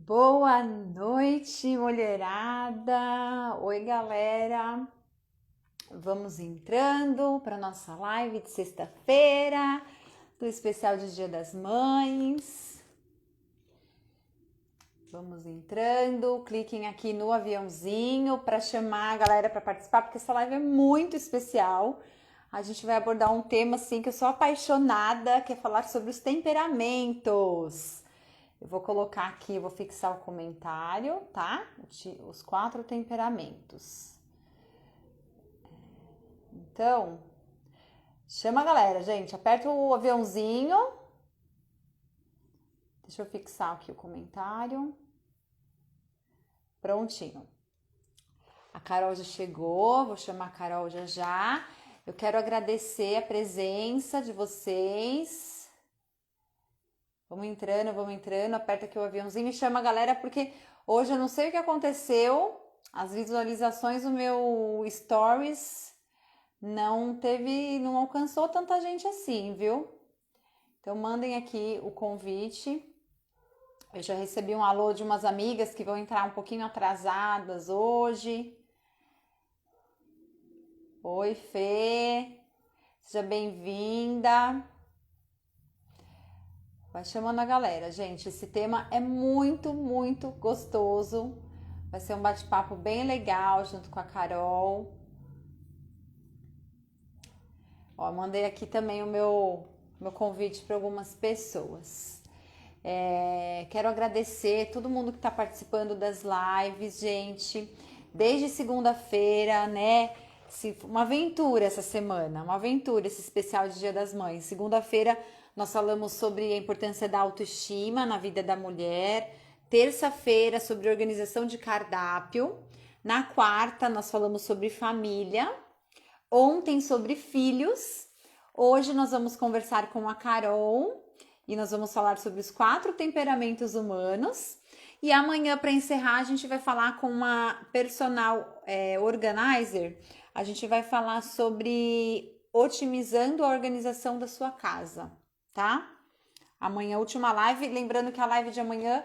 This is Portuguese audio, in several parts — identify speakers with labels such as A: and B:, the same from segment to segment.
A: Boa noite, mulherada! Oi, galera! Vamos entrando para nossa live de sexta-feira, do especial de Dia das Mães. Vamos entrando, cliquem aqui no aviãozinho para chamar a galera para participar, porque essa live é muito especial. A gente vai abordar um tema assim que eu sou apaixonada, que é falar sobre os temperamentos. Eu vou colocar aqui, eu vou fixar o comentário, tá? Os 4 temperamentos. Então, chama a galera, gente. Aperta o aviãozinho. Deixa eu fixar aqui o comentário. Prontinho. A Carol já chegou, vou chamar a Carol já já. Eu quero agradecer a presença de vocês. Vamos entrando, aperta aqui o aviãozinho e chama a galera, porque hoje eu não sei o que aconteceu, as visualizações do meu Stories não alcançou tanta gente assim, viu? Então mandem aqui o convite. Eu já recebi um alô de umas amigas que vão entrar um pouquinho atrasadas hoje. Oi, Fê, seja bem-vinda. Vai chamando a galera, gente. Esse tema é muito, muito gostoso. Vai ser um bate-papo bem legal junto com a Carol. Ó, mandei aqui também o meu convite para algumas pessoas. Quero agradecer todo mundo que está participando das lives, gente. Desde segunda-feira, né? Uma aventura essa semana, uma aventura esse especial de Dia das Mães. Segunda-feira nós falamos sobre a importância da autoestima na vida da mulher. Terça-feira sobre organização de cardápio. Na quarta nós falamos sobre família. Ontem sobre filhos. Hoje nós vamos conversar com a Carol e nós vamos falar sobre os 4 temperamentos humanos. E amanhã, para encerrar, a gente vai falar com uma personal organizer. A gente vai falar sobre otimizando a organização da sua casa, tá? Amanhã, última live. Lembrando que a live de amanhã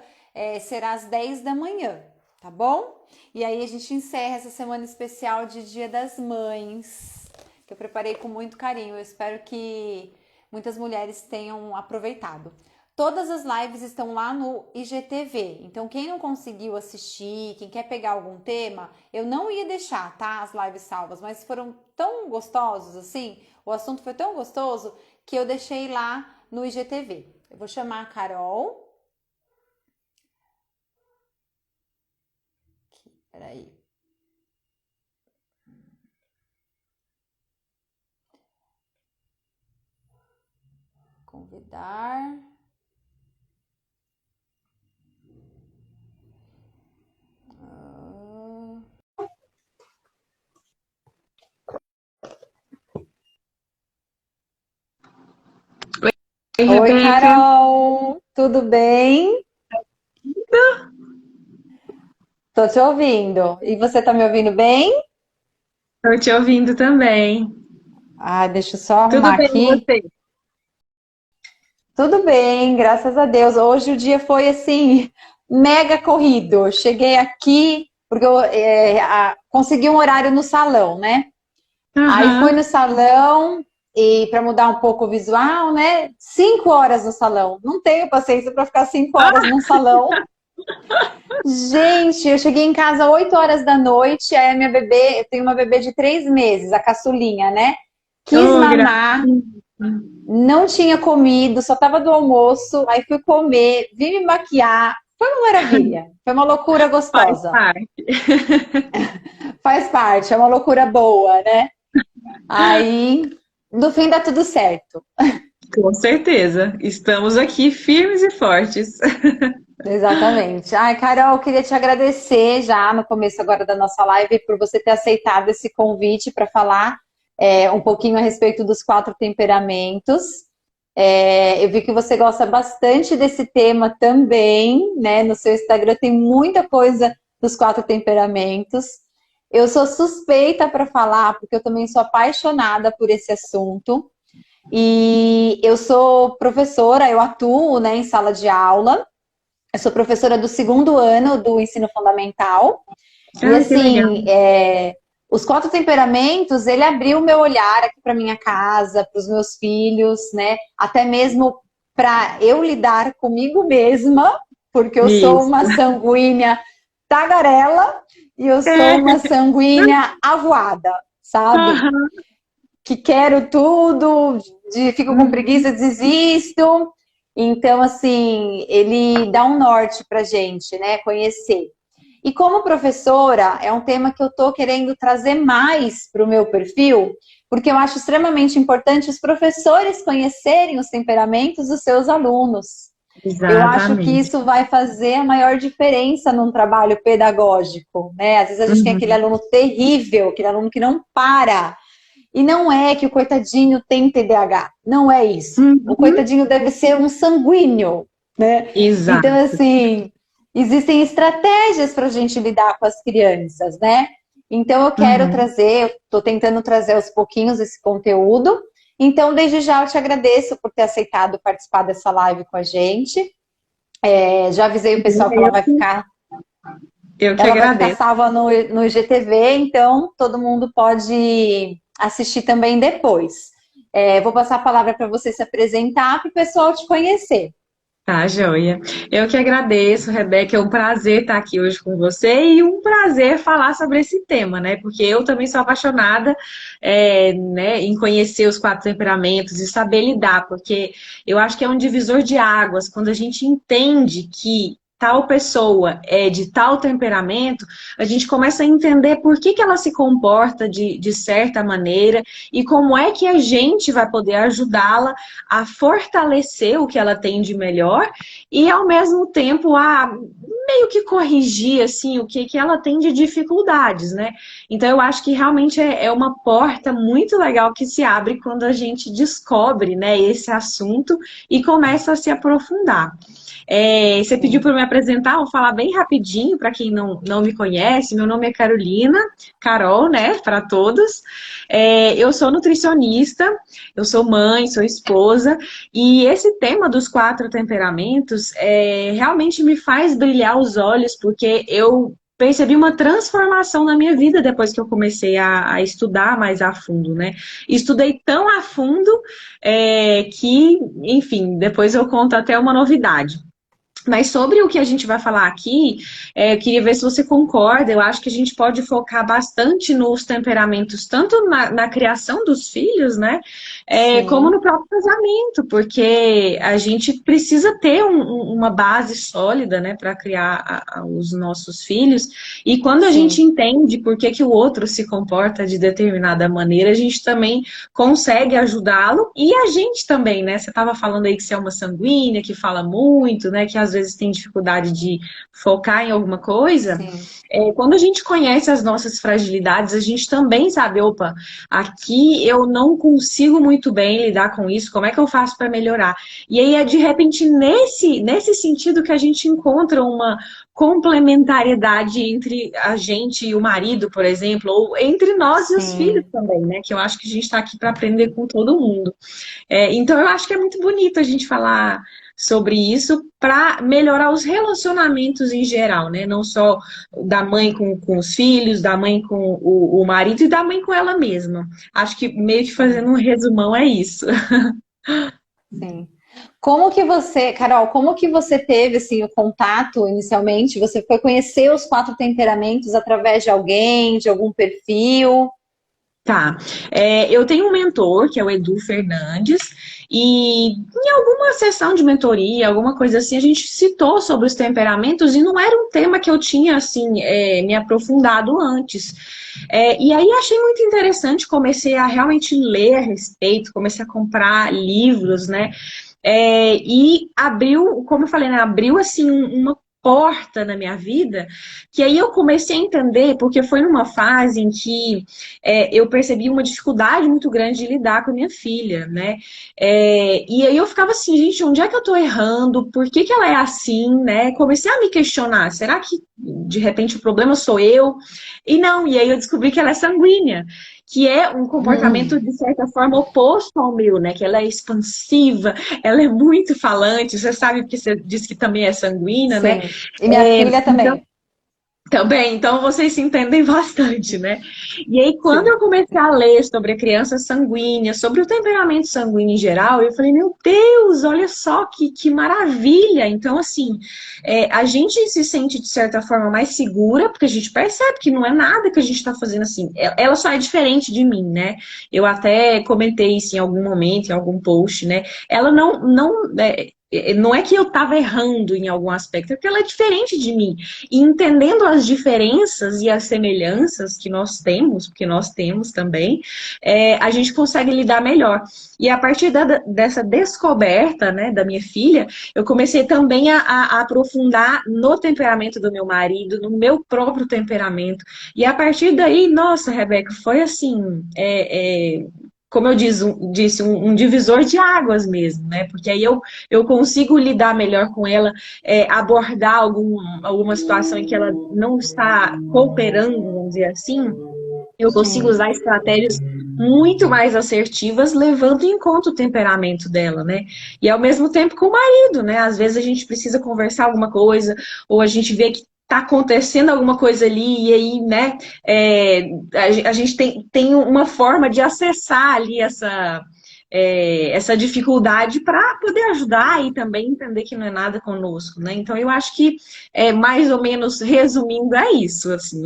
A: será às 10 da manhã, tá bom? E aí a gente encerra essa semana especial de Dia das Mães, que eu preparei com muito carinho. Eu espero que muitas mulheres tenham aproveitado. Todas as lives estão lá no IGTV, então quem não conseguiu assistir, quem quer pegar algum tema, eu não ia deixar, tá, as lives salvas, mas foram tão gostosos assim, o assunto foi tão gostoso que eu deixei lá no IGTV. Eu vou chamar a Carol. Aqui, peraí. Convidar.
B: Oi,
A: Oi,
B: Rebeca.
A: Carol, tudo bem? Tô te ouvindo. E você tá me ouvindo bem?
B: Estou te ouvindo também.
A: Ah, deixa eu só
B: Tudo
A: arrumar
B: bem com
A: aqui.
B: você?
A: Tudo bem, graças a Deus. Hoje o dia foi assim, mega corrido. Eu cheguei aqui porque eu consegui um horário no salão, né? Aí fui
B: Aham.
A: no salão e para mudar um pouco o visual, né? 5 horas no salão. Não tenho paciência para ficar 5 horas
B: Ah,
A: num salão. Gente, eu cheguei em casa 8 horas da noite. Aí a minha bebê, eu tenho uma bebê de 3 meses, a caçulinha, né? Quis
B: oh,
A: mamar. Não tinha comido, só tava do almoço, aí fui comer, vim me maquiar. Foi uma maravilha, foi uma loucura
B: faz
A: gostosa.
B: parte.
A: Faz parte, é uma loucura boa, né? Aí, no fim dá tudo certo.
B: Com certeza. Estamos aqui firmes e fortes.
A: Exatamente. Ai, Carol, eu queria te agradecer já no começo agora da nossa live por você ter aceitado esse convite para falar um pouquinho a respeito dos 4 temperamentos. Eu vi que você gosta bastante desse tema também, né? No seu Instagram tem muita coisa dos 4 temperamentos. Eu sou suspeita para falar, porque eu também sou apaixonada por esse assunto. E eu sou professora, eu atuo, né, em sala de aula. Eu sou professora do segundo ano do ensino fundamental. E
B: Ah, que legal.
A: assim, os quatro temperamentos, ele abriu o meu olhar aqui para minha casa, para os meus filhos, né? Até mesmo para eu lidar comigo mesma, porque eu sou
B: Isso.
A: uma sanguínea tagarela e eu sou
B: É.
A: uma sanguínea avoada, sabe?
B: Aham.
A: Que quero tudo, fico com preguiça,
B: Uhum.
A: desisto. Então, assim, ele dá um norte pra gente, né? Conhecer. E como professora, é um tema que eu tô querendo trazer mais para o meu perfil, porque eu acho extremamente importante os professores conhecerem os temperamentos dos seus alunos. Eu acho que
B: Exatamente.
A: isso vai fazer a maior diferença num trabalho pedagógico, né? Às vezes a gente tem aquele
B: Uhum.
A: aluno terrível, aquele aluno que não para. E não é que o coitadinho tem TDAH, não é isso. O
B: Uhum.
A: coitadinho deve ser um sanguíneo, né? Então,
B: Exato.
A: assim, existem estratégias para a gente lidar com as crianças, né? Então, eu quero
B: Uhum.
A: trazer, estou tentando trazer aos pouquinhos esse conteúdo. Então, desde já, eu te agradeço por ter aceitado participar dessa live com a gente. Já avisei o pessoal que
B: Eu que, eu que
A: ela vai ficar
B: agradeço.
A: salva no IGTV, então todo mundo pode assistir também depois. Vou passar a palavra para você se apresentar para o pessoal te conhecer.
B: Tá, joia. Eu que agradeço, Rebeca. É um prazer estar aqui hoje com você e um prazer falar sobre esse tema, né? Porque eu também sou apaixonada, né, em conhecer os quatro temperamentos e saber lidar, porque eu acho que é um divisor de águas quando a gente entende que tal pessoa é de tal temperamento, a gente começa a entender por que ela se comporta de certa maneira e como é que a gente vai poder ajudá-la a fortalecer o que ela tem de melhor e, ao mesmo tempo, a meio que corrigir assim, o que ela tem de dificuldades, né? Então, eu acho que realmente é uma porta muito legal que se abre quando a gente descobre, né, esse assunto e começa a se aprofundar. Você pediu
A: Sim.
B: para me apresentar, vou falar bem rapidinho para quem não me conhece. Meu nome é Carolina, Carol, né, para todos. Eu sou nutricionista, eu sou mãe, sou esposa, e esse tema dos quatro temperamentos realmente me faz brilhar os olhos, porque eu percebi uma transformação na minha vida depois que eu comecei a estudar mais a fundo, né? Estudei tão a fundo que, enfim, depois eu conto até uma novidade. Mas sobre o que a gente vai falar aqui, eu queria ver se você concorda. Eu acho que a gente pode focar bastante nos temperamentos, tanto na criação dos filhos, né? Como no
A: Sim,
B: próprio casamento, porque a gente precisa ter uma base sólida, né, para criar os nossos filhos. E quando a gente
A: sim,
B: entende por que que o outro se comporta de determinada maneira, a gente também consegue ajudá-lo e a gente também, né? Você estava falando aí que você é uma sanguínea, que fala muito, né? Que às vezes tem dificuldade de focar em alguma coisa.
A: sim,
B: Quando a gente conhece as nossas fragilidades, a gente também sabe, opa, aqui eu não consigo muito bem lidar com isso, como é que eu faço para melhorar? E aí é de repente nesse sentido que a gente encontra uma complementariedade entre a gente e o marido, por exemplo, ou entre nós e os filhos
A: sim.
B: também, né? Que eu acho que a gente está aqui para aprender com todo mundo. Então eu acho que é muito bonito a gente falar sobre isso para melhorar os relacionamentos em geral, né? Não só da mãe com os filhos, da mãe com o marido e da mãe com ela mesma. Acho que meio que
A: Sim,
B: fazendo um resumão é isso.
A: sim. Como que você, Carol, como que você teve assim, o contato inicialmente? Você foi conhecer os quatro temperamentos através de alguém, de algum perfil?
B: Tá. Eu tenho um mentor, que é o Edu Fernandes, e em alguma sessão de mentoria, alguma coisa assim, a gente citou sobre os temperamentos e não era um tema que eu tinha, assim, me aprofundado antes. E aí achei muito interessante, comecei a realmente ler a respeito, comecei a comprar livros, né? E abriu, como eu falei, né, abriu assim uma porta na minha vida, que aí eu comecei a entender, porque foi numa fase em que eu percebi uma dificuldade muito grande de lidar com a minha filha, né? E aí eu ficava assim, gente, onde é que eu tô errando? Por que que ela é assim, né? Comecei a me questionar, será que de repente o problema sou eu? E não, e aí eu descobri que ela é sanguínea. que é um comportamento, de certa forma, oposto ao meu, né? Que ela é expansiva, ela é muito falante, você sabe porque você disse que também é sanguínea, né?
A: Sim. E minha filha
B: Então,
A: também.
B: também, então vocês se entendem bastante, né? E aí, quando
A: Sim.
B: eu comecei a ler sobre a criança sanguínea, sobre o temperamento sanguíneo em geral, eu falei, meu Deus, olha só que maravilha! Então, assim, a gente se sente, de certa forma, mais segura, porque a gente percebe que não é nada que a gente está fazendo assim. Ela só é diferente de mim, né? Eu até comentei isso em algum momento, em algum post, né? Ela não é que eu estava errando em algum aspecto, é que ela é diferente de mim. E entendendo as diferenças e as semelhanças que nós temos, porque nós temos também, a gente consegue lidar melhor. E a partir dessa descoberta, né, da minha filha, eu comecei também a aprofundar no temperamento do meu marido, no meu próprio temperamento. E a partir daí, nossa, Rebeca, foi assim, como eu disse, um divisor de águas mesmo, né? Porque aí eu consigo lidar melhor com ela, abordar alguma situação em que ela não está cooperando, vamos dizer assim, eu consigo
A: Sim.
B: usar estratégias muito mais assertivas, levando em conta o temperamento dela, né? E ao mesmo tempo com o marido, né? Às vezes a gente precisa conversar alguma coisa, ou a gente vê que tá acontecendo alguma coisa ali, e aí, né, a gente tem uma forma de acessar ali essa dificuldade para poder ajudar e também entender que não é nada conosco, né? Então eu acho que mais ou menos resumindo é isso, assim,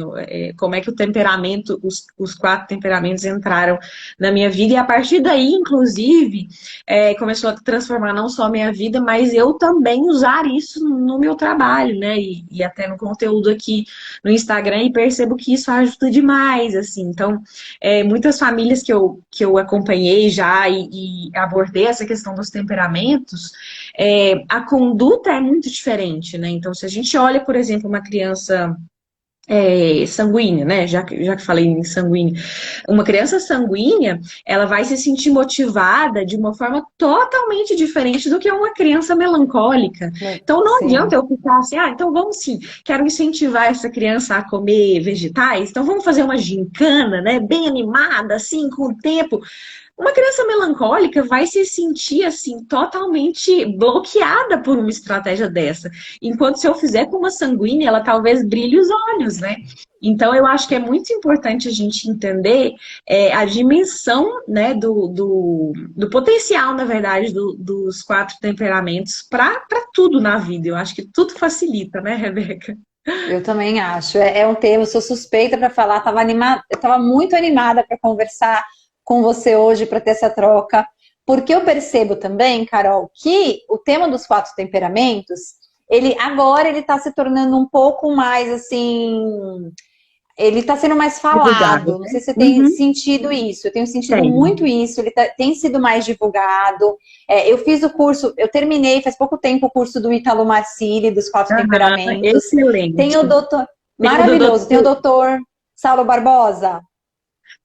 B: como é que o temperamento, os 4 temperamentos entraram na minha vida e a partir daí, inclusive, começou a transformar não só a minha vida, mas eu também usar isso no meu trabalho, né? E até no conteúdo aqui no Instagram e percebo que isso ajuda demais, assim. Então, muitas famílias que eu acompanhei já e abordei essa questão dos temperamentos, a conduta é muito diferente, né? Então, se a gente olha, por exemplo, uma criança sanguínea, né? Já que falei em sanguínea, uma criança sanguínea, ela vai se sentir motivada de uma forma totalmente diferente do que uma criança melancólica. Então não adianta
A: Sim.
B: eu ficar assim, então vamos sim, quero incentivar essa criança a comer vegetais, então vamos fazer uma gincana, né? Bem animada, assim, com o tempo. Uma criança melancólica vai se sentir assim totalmente bloqueada por uma estratégia dessa. Enquanto se eu fizer com uma sanguínea, ela talvez brilhe os olhos, né? Então eu acho que é muito importante a gente entender a dimensão, né, do potencial, na verdade, dos 4 temperamentos para tudo na vida. Eu acho que tudo facilita, né, Rebeca?
A: Eu também acho. É um tema, eu sou suspeita para falar, eu estava muito animada para conversar com você hoje, para ter essa troca, porque eu percebo também, Carol, que o tema dos 4 temperamentos, ele está se tornando um pouco mais assim, ele está sendo mais
B: Divulgável,
A: falado. Não
B: né?
A: sei se você tem
B: Uhum.
A: sentido isso. Eu tenho sentido
B: Tem.
A: muito isso. Tem sido mais divulgado. Eu fiz o curso, eu terminei faz pouco tempo o curso do Ítalo Marcilli, dos 4
B: Aham,
A: temperamentos. Tem
B: excelente.
A: o doutor,
B: Tem o
A: maravilhoso, tem o doutor Saulo Barbosa.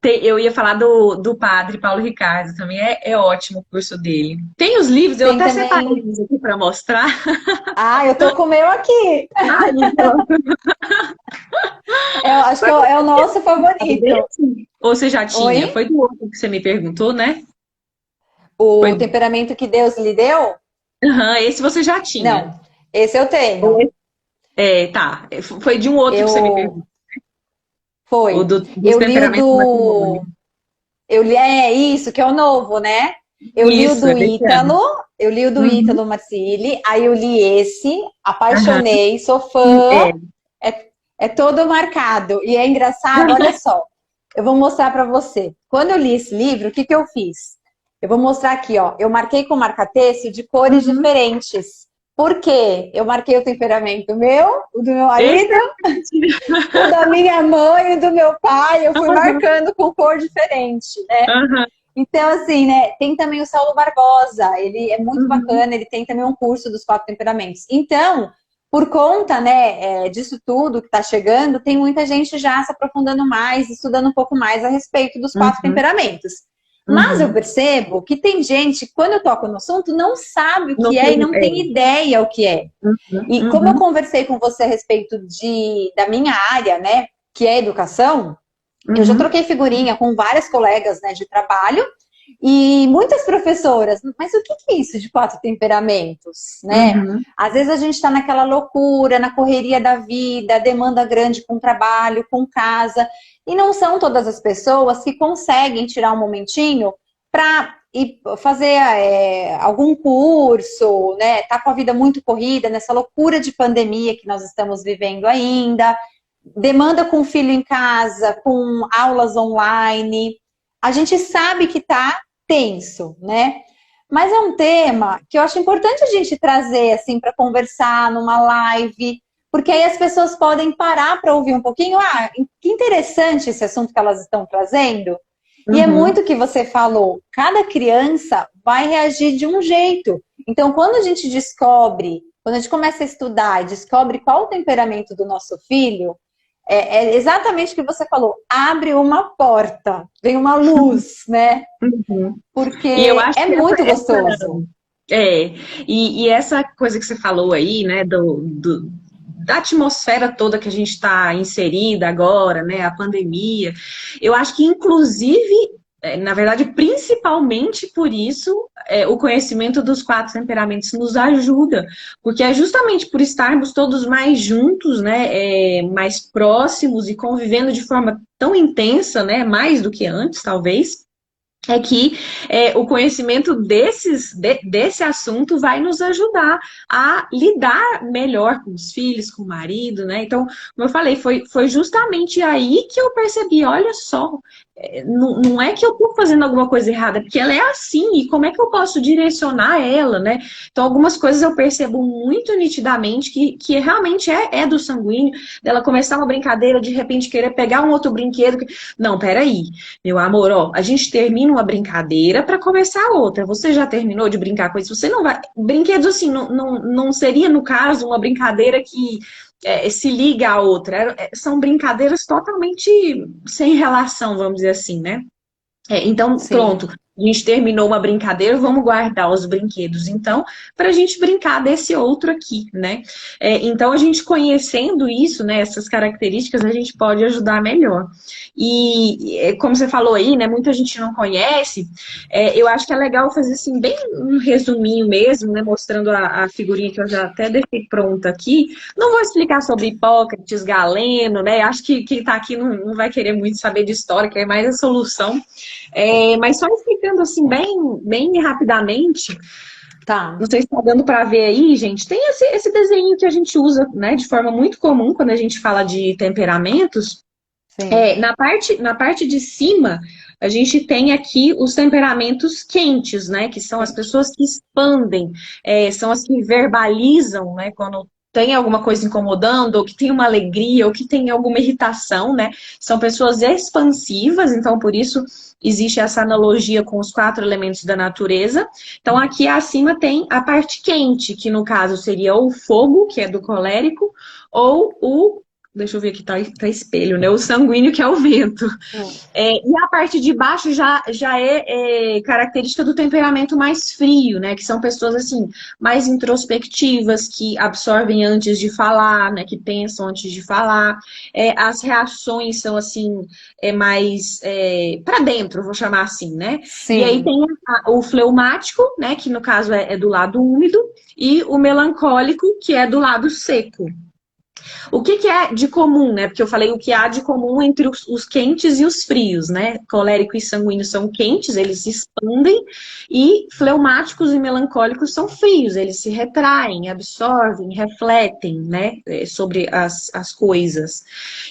B: Eu ia falar do padre Paulo Ricardo, também é ótimo o curso dele. Tem os livros, eu
A: Tem
B: até separei
A: também.
B: uns aqui para mostrar.
A: Ah, eu tô com o meu aqui.
B: Ah, então,
A: Acho que
B: foi
A: é o nosso favorito.
B: desse? Ou você já tinha?
A: Oi?
B: Foi do outro que você me perguntou, né?
A: O
B: Foi...
A: temperamento que Deus lhe deu?
B: Aham, esse você já tinha.
A: Não, esse eu tenho.
B: Tá. Foi de um outro que você me
A: Eu
B: perguntou. O
A: Foi.
B: dos
A: Eu li o
B: temperamentos do matrimônio.
A: do. Isso, que é o novo, né? Eu li o
B: Isso,
A: do
B: é desse ano.
A: Ítalo, eu li o do
B: Uhum.
A: Ítalo Marcilli, aí eu li esse,
B: Aham.
A: apaixonei, sou
B: É.
A: fã, é todo marcado. E é engraçado, olha só, eu vou mostrar para você. Quando eu li esse livro, o que eu fiz? Eu vou mostrar aqui, ó. Eu marquei com marca-texto de cores
B: Uhum.
A: diferentes. Por quê? Eu marquei o temperamento meu, o do meu marido,
B: Excelente.
A: o da minha mãe, o do meu pai, eu fui marcando com cor diferente, né?
B: Aham.
A: Então, assim, né? Tem também o Saulo Barbosa, ele é muito
B: Uhum.
A: bacana, ele tem também um curso dos 4 temperamentos. Então, por conta, né, disso tudo que está chegando, tem muita gente já se aprofundando mais, estudando um pouco mais a respeito dos 4
B: Uhum.
A: temperamentos. Mas eu
B: Uhum.
A: percebo que tem gente, quando eu toco no assunto, não sabe o
B: Não
A: que é e
B: tem.
A: não tem ideia o que é.
B: Uhum.
A: E como eu
B: Uhum.
A: conversei com você a respeito da minha área, né, que é educação, Eu já
B: Uhum,
A: troquei figurinha com várias colegas, né, de trabalho e muitas professoras, mas o que é isso de quatro temperamentos, né?
B: uhum,
A: Às vezes a gente está naquela loucura, na correria da vida, demanda grande com trabalho, com casa, e não são todas as pessoas que conseguem tirar um momentinho para ir fazer algum curso, né? Tá com a vida muito corrida, nessa loucura de pandemia que nós estamos vivendo ainda, demanda com o filho em casa, com aulas online. A gente sabe que tá tenso, né? Mas é um tema que eu acho importante a gente trazer assim para conversar numa live, porque aí as pessoas podem parar para ouvir um pouquinho. Ah, que interessante esse assunto que elas estão trazendo. E é
B: uhum.
A: muito o que você falou. Cada criança vai reagir de um jeito. Então, quando a gente descobre, quando a gente começa a estudar e descobre qual o temperamento do nosso filho, é exatamente o que você falou. Abre uma porta, vem uma luz, né?
B: Uhum. E eu
A: Porque
B: acho
A: é
B: que
A: muito gostoso.
B: é, e essa coisa que você falou aí, né, da atmosfera toda que a gente está inserida agora, né, a pandemia, eu acho que inclusive, na verdade, principalmente por isso, o conhecimento dos quatro temperamentos nos ajuda, porque é justamente por estarmos todos mais juntos, né, mais próximos e convivendo de forma tão intensa, né, mais do que antes, talvez, é que o conhecimento desse assunto vai nos ajudar a lidar melhor com os filhos, com o marido, né? Então, como eu falei, foi justamente aí que eu percebi, olha só, não é que eu estou fazendo alguma coisa errada, porque ela é assim, e como é que eu posso direcionar ela, né? Então, algumas coisas eu percebo muito nitidamente que realmente é do sanguíneo, dela começar uma brincadeira, de repente querer pegar um outro brinquedo. Não, peraí. Meu amor, ó, a gente termina uma brincadeira para começar outra. Você já terminou de brincar com isso? Você não vai. Brinquedos assim, não seria, no caso, uma brincadeira que se liga à outra. São brincadeiras totalmente sem relação, vamos dizer assim, né? Então,
A: Sim.
B: pronto, a gente terminou uma brincadeira, vamos guardar os brinquedos, então, para a gente brincar desse outro aqui, né? Então, a gente conhecendo isso, né, essas características, a gente pode ajudar melhor. E, como você falou aí, né, muita gente não conhece, eu acho que é legal fazer, assim, bem um resuminho mesmo, né, mostrando a figurinha que eu já até deixei pronta aqui. Não vou explicar sobre Hipócrates, Galeno, né, acho que quem está aqui não vai querer muito saber de história, que é mais a solução. Mas só explicando assim, bem rapidamente,
A: Tá.
B: não sei se está dando para ver aí, gente, tem esse desenho que a gente usa, né, de forma muito comum quando a gente fala de temperamentos.
A: Sim.
B: Na parte de cima, a gente tem aqui os temperamentos quentes, né, que são as
A: Gente.
B: pessoas que expandem, são as que verbalizam, né, quando tem alguma coisa incomodando, ou que tem uma alegria, ou que tem alguma irritação, né, são pessoas expansivas, então por isso existe essa analogia com os quatro elementos da natureza. Então aqui acima tem a parte quente, que no caso seria o fogo, que é do colérico, ou o, deixa eu ver aqui, tá espelho, né? O sanguíneo, que é o vento.
A: Hum.
B: E a parte de baixo já é característica do temperamento mais frio, né? Que são pessoas, assim, mais introspectivas, que absorvem antes de falar, né? Que pensam antes de falar. As reações são, assim, mais para dentro, vou chamar assim, né? E aí
A: Sim.
B: tem o fleumático, né? Que no caso é do lado úmido, e o melancólico, que é do lado seco. O que é de comum, né? Porque eu falei o que há de comum entre os quentes e os frios, né? Colérico e sanguíneo são quentes, eles se expandem, e fleumáticos e melancólicos são frios, eles se retraem, absorvem, refletem, né? Sobre as coisas.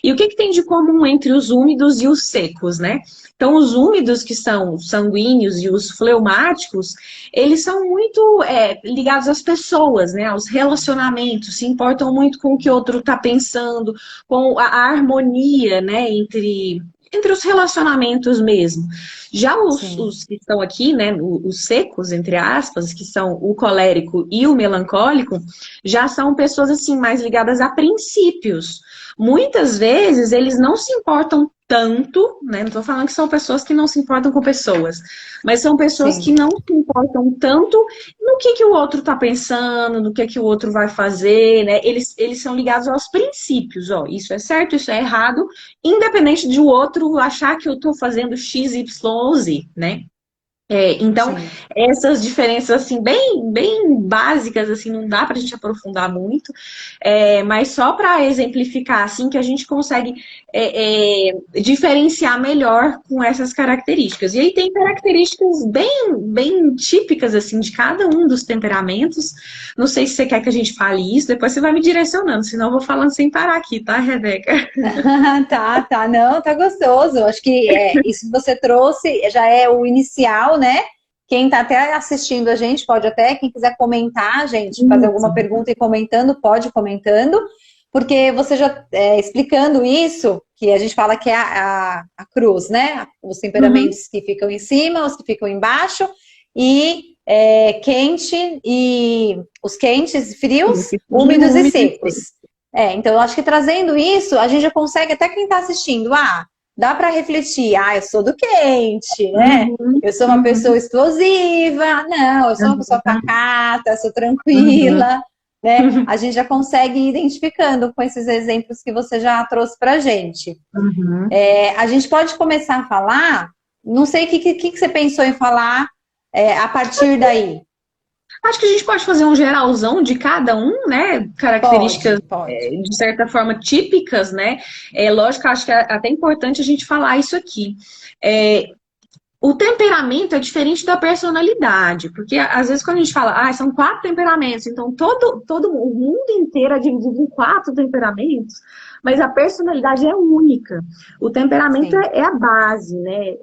B: E o que tem de comum entre os úmidos e os secos, né? Então, os úmidos, que são os sanguíneos, e os fleumáticos, eles são muito ligados às pessoas, né? Aos relacionamentos, se importam muito com o que o outro está pensando, com a harmonia, né? Entre os relacionamentos mesmo. Já
A: Sim.
B: os que estão aqui, né? Os secos, entre aspas, que são o colérico e o melancólico, já são pessoas assim mais ligadas a princípios. Muitas vezes eles não se importam tanto, né? Não estou falando que são pessoas que não se importam com pessoas, mas são pessoas que
A: Sim,
B: não se importam tanto no que o outro está pensando, no que o outro vai fazer, né? Eles são ligados aos princípios, ó, isso é certo, isso é errado, independente de o outro achar que eu estou fazendo X, Y ou Z, né? Então,
A: sim.
B: essas diferenças, assim, bem básicas, assim, não dá para a gente aprofundar muito, mas só para exemplificar, assim, que a gente consegue diferenciar melhor com essas características. E aí tem características bem típicas, assim, de cada um dos temperamentos. Não sei se você quer que a gente fale isso, depois você vai me direcionando, senão eu vou falando sem parar aqui, tá, Rebeca?
A: Tá, não, tá gostoso. Acho que isso que você trouxe já é o inicial, né? Quem tá até assistindo a gente pode até, quem quiser comentar, gente, fazer alguma
B: Isso.
A: pergunta e comentando, pode ir comentando, porque você já explicando isso, que a gente fala que é a cruz, né? Os
B: Uhum.
A: temperamentos que ficam em cima, os que ficam embaixo, e quente, e os quentes, frios,
B: Isso. Frio,
A: úmidos e
B: úmido e
A: secos.
B: seco.
A: Então, eu acho que trazendo isso, a gente já consegue, até quem está assistindo, dá para refletir, eu sou do quente, né?
B: Uhum,
A: Eu sou uma pessoa
B: uhum,
A: explosiva, não, eu sou uma pessoa pacata, sou
B: uhum,
A: tranquila, né?
B: uhum,
A: A gente já consegue ir identificando com esses exemplos que você já trouxe para gente.
B: uhum.
A: A gente pode começar a falar, não sei o que você pensou em falar a partir daí.
B: Acho que a gente pode fazer um geralzão de cada um, né? Características,
A: Pode.
B: de certa forma, típicas, né? Lógico, acho que é até importante a gente falar isso aqui. É, o temperamento é diferente da personalidade, porque às vezes quando a gente fala, são 4 temperamentos, então todo o mundo inteiro é dividido em 4 temperamentos, mas a personalidade é única. O temperamento
A: Sim,
B: é a base, né?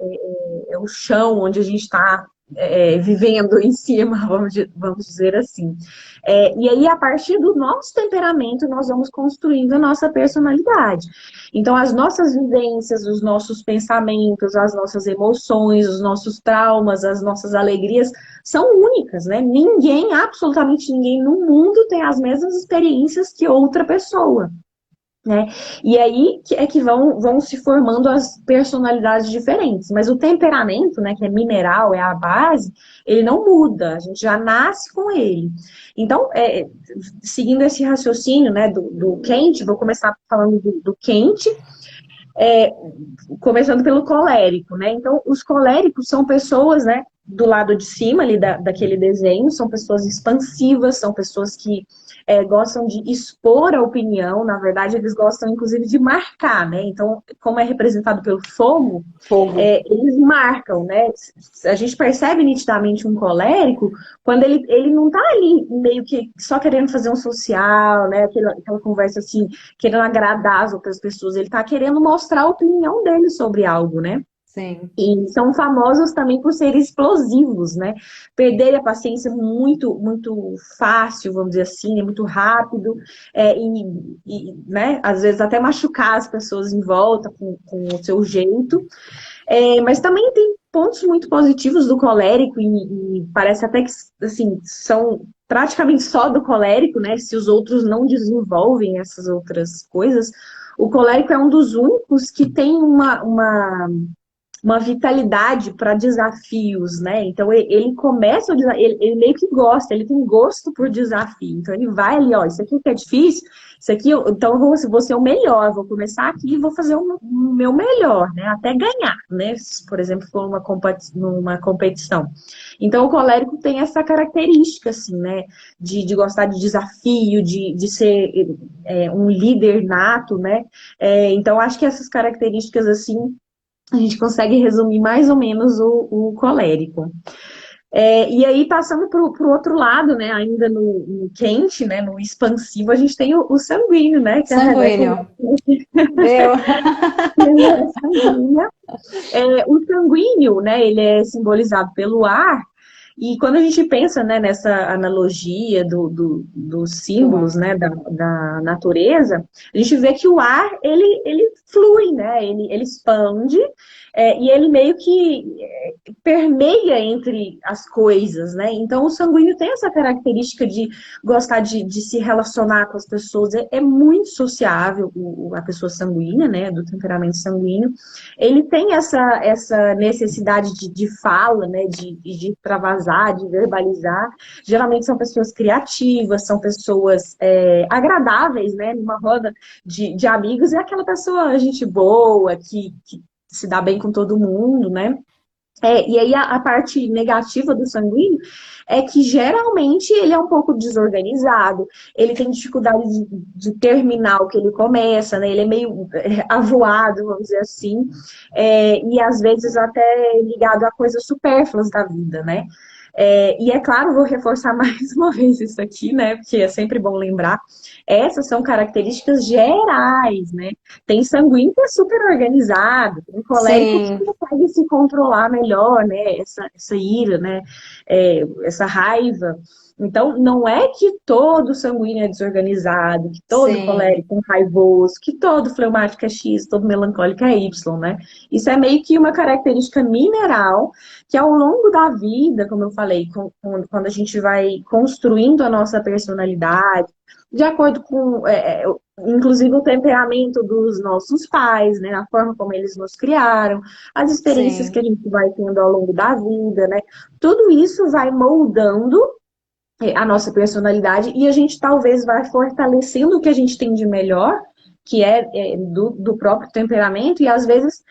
B: É o chão onde a gente está vivendo em cima, vamos dizer assim. E aí, a partir do nosso temperamento, nós vamos construindo a nossa personalidade. Então, as nossas vivências, os nossos pensamentos, as nossas emoções, os nossos traumas, as nossas alegrias são únicas, né? Ninguém, absolutamente ninguém no mundo tem as mesmas experiências que outra pessoa. Né? E aí que vão se formando as personalidades diferentes. Mas o temperamento, né, que é mineral, é a base, ele não muda, a gente já nasce com ele. Então, seguindo esse raciocínio, né, do quente, vou começar falando do quente, é, começando pelo colérico, né? Então, os coléricos são pessoas, né, do lado de cima ali daquele desenho, são pessoas expansivas, são pessoas que gostam de expor a opinião, na verdade, eles gostam, inclusive, de marcar, né? Então, como é representado pelo fogo,
A: fogo.
B: eles marcam, né? A gente percebe nitidamente um colérico quando ele não tá ali meio que só querendo fazer um social, né? Aquela conversa assim, querendo agradar as outras pessoas, ele tá querendo mostrar a opinião dele sobre algo, né?
A: Sim.
B: E são famosos também por serem explosivos, né? Perderem a paciência muito, muito fácil, vamos dizer assim, é muito rápido, né? Às vezes até machucar as pessoas em volta com o seu jeito. Mas também tem pontos muito positivos do colérico e parece até que, assim, são praticamente só do colérico, né? Se os outros não desenvolvem essas outras coisas, o colérico é um dos únicos que tem uma vitalidade para desafios, né? Então ele começa o desafio, ele meio que gosta, ele tem gosto por desafio. Então ele vai ali, ó, isso aqui que é difícil, isso aqui, então eu vou ser o melhor, vou começar aqui e vou fazer o meu melhor, né? Até ganhar, né? Se, por exemplo, for numa competição. Então o colérico tem essa característica, assim, né? De gostar de desafio, de ser um líder nato, né? Então acho que essas características, assim, a gente consegue resumir mais ou menos o colérico. E aí, passando para o outro lado, né, ainda no quente, né, no expansivo, a gente tem o sanguíneo, né, que a Rebeca
A: Sanguíneo. Deu.
B: é sanguínea. O sanguíneo, né, ele é simbolizado pelo ar, E quando a gente pensa, né, nessa analogia dos
A: Do
B: símbolos,
A: ar.
B: né, da natureza, a gente vê que o ar, ele flui, né, ele expande, e ele meio que permeia entre as coisas, né? Então, o sanguíneo tem essa característica de gostar de se relacionar com as pessoas, é muito sociável a pessoa sanguínea, né, do temperamento sanguíneo. Ele tem essa necessidade de fala, né, de extravasar, de verbalizar. Geralmente são pessoas criativas, são pessoas agradáveis, né, numa roda de amigos, é aquela pessoa gente boa, que se dá bem com todo mundo, né? E aí a parte negativa do sanguíneo é que geralmente ele é um pouco desorganizado, ele tem dificuldade de terminar o que ele começa, né? Ele é meio avoado, vamos dizer assim, e às vezes até ligado a coisas supérfluas da vida, né? E é claro, vou reforçar mais uma vez isso aqui, né? Porque é sempre bom lembrar. Essas são características gerais, né? Tem sanguíneo que é super organizado, tem colérico que
A: Sim,
B: consegue se controlar melhor, né? Essa ira, né? Essa raiva. Então, não é que todo sanguíneo é desorganizado, que todo
A: sim,
B: colérico é raivoso, que todo fleumático é X, todo melancólico é Y, né? Isso é meio que uma característica mineral que ao longo da vida, como eu falei, quando a gente vai construindo a nossa personalidade, de acordo com, inclusive, o temperamento dos nossos pais, né, a forma como eles nos criaram, as experiências que
A: sim.
B: a gente vai tendo ao longo da vida, né, tudo isso vai moldando a nossa personalidade e a gente talvez vai fortalecendo o que a gente tem de melhor, que do próprio temperamento, e às vezes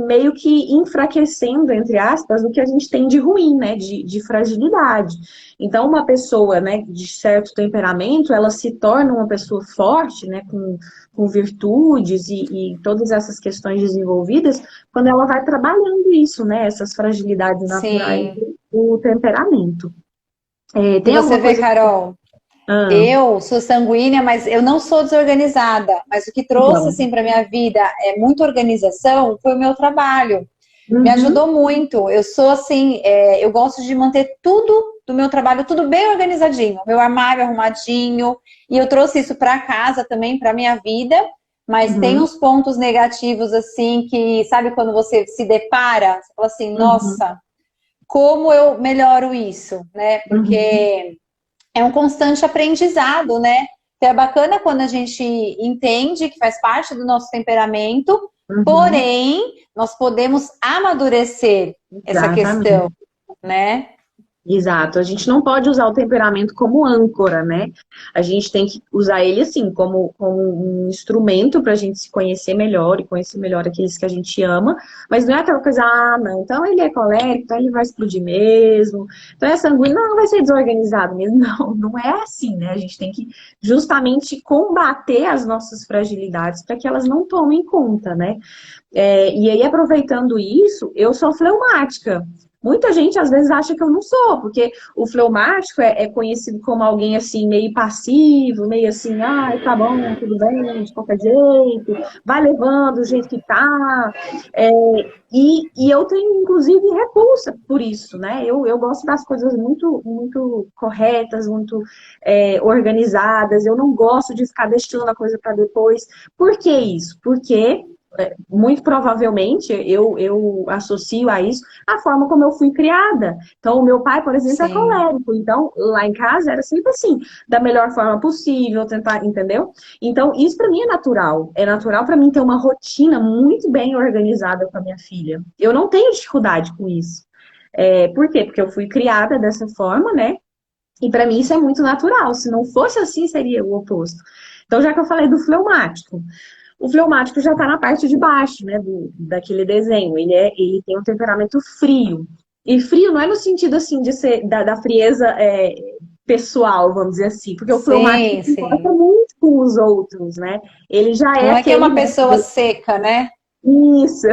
B: meio que enfraquecendo, entre aspas, o que a gente tem de ruim, né, de fragilidade. Então, uma pessoa, né, de certo temperamento, ela se torna uma pessoa forte, né, com virtudes e todas essas questões desenvolvidas, quando ela vai trabalhando isso, né, essas fragilidades naturais
A: Sim.
B: do temperamento.
A: E
B: Tem
A: você
B: alguma
A: vê,
B: coisa.
A: Carol,
B: Ah,
A: eu sou sanguínea, mas eu não sou desorganizada. Mas o que trouxe
B: não.
A: assim para minha vida é muita organização foi o meu trabalho. Me
B: Uhum,
A: ajudou muito. Eu sou assim, eu gosto de manter tudo do meu trabalho, tudo bem organizadinho, meu armário arrumadinho. E eu trouxe isso para casa também, para minha vida. Mas tem
B: uhum,
A: uns pontos negativos assim que, sabe, quando você se depara, você fala assim,
B: uhum,
A: nossa, como eu melhoro isso, né?
B: uhum,
A: Porque é um constante aprendizado, né? Então é bacana quando a gente entende que faz parte do nosso temperamento,
B: uhum.
A: porém, nós podemos amadurecer essa
B: Exatamente.
A: questão, né?
B: Exato, a gente não pode usar o temperamento como âncora, né? A gente tem que usar ele assim, como um instrumento para a gente se conhecer melhor e conhecer melhor aqueles que a gente ama, mas não é aquela coisa, não, então ele é colérico, então ele vai explodir mesmo, então é sanguíneo, não, vai ser desorganizado mesmo. Não, não é assim, né? A gente tem que justamente combater as nossas fragilidades para que elas não tomem conta, né? E aí, aproveitando isso, eu sou fleumática. Muita gente às vezes acha que eu não sou, porque o fleumático é conhecido como alguém assim, meio passivo, meio assim, tá bom, tudo bem, de qualquer jeito, vai levando do jeito que tá. É, e eu tenho, inclusive, repulsa por isso, né? Eu gosto das coisas muito, muito corretas, muito organizadas, eu não gosto de ficar deixando a coisa para depois. Por que isso? Porque muito provavelmente eu associo a isso a forma como eu fui criada. Então, o meu pai, por exemplo, é
A: Sim,
B: colérico. Então, lá em casa era sempre assim, da melhor forma possível, tentar, entendeu? Então, isso para mim é natural. É natural para mim ter uma rotina muito bem organizada com a minha filha. Eu não tenho dificuldade com isso. Por quê? Porque eu fui criada dessa forma, né? E para mim isso é muito natural. Se não fosse assim, seria o oposto. Então, já que eu falei do fleumático, o fleumático já está na parte de baixo, né, daquele desenho. Ele tem um temperamento frio. E frio não é no sentido assim de ser da frieza pessoal, vamos dizer assim, porque o fleumático
A: sim,
B: se importa
A: sim.
B: muito com os outros, né? Ele já é
A: Não é que é
B: aquele,
A: uma
B: né?
A: pessoa seca, né?
B: Isso,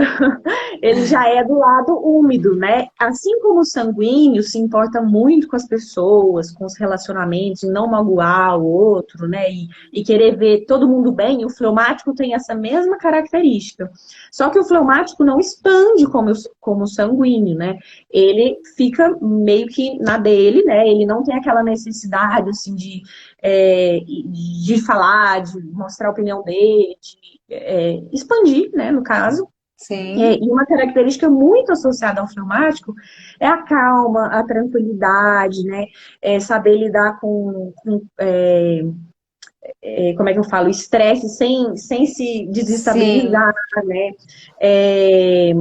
B: ele já é do lado úmido, né? Assim como o sanguíneo se importa muito com as pessoas, com os relacionamentos, e não magoar o outro, né? E querer ver todo mundo bem, o fleumático tem essa mesma característica. Só que o fleumático não expande como o sanguíneo, né? Ele fica meio que na dele, né? Ele não tem aquela necessidade, assim, de falar, de mostrar a opinião dele, de expandir, né, no caso.
A: Sim.
B: E uma característica muito associada ao fleumático é a calma, a tranquilidade, né? Saber lidar como é que eu falo, estresse sem se
A: Sim.
B: desestabilizar, né? É,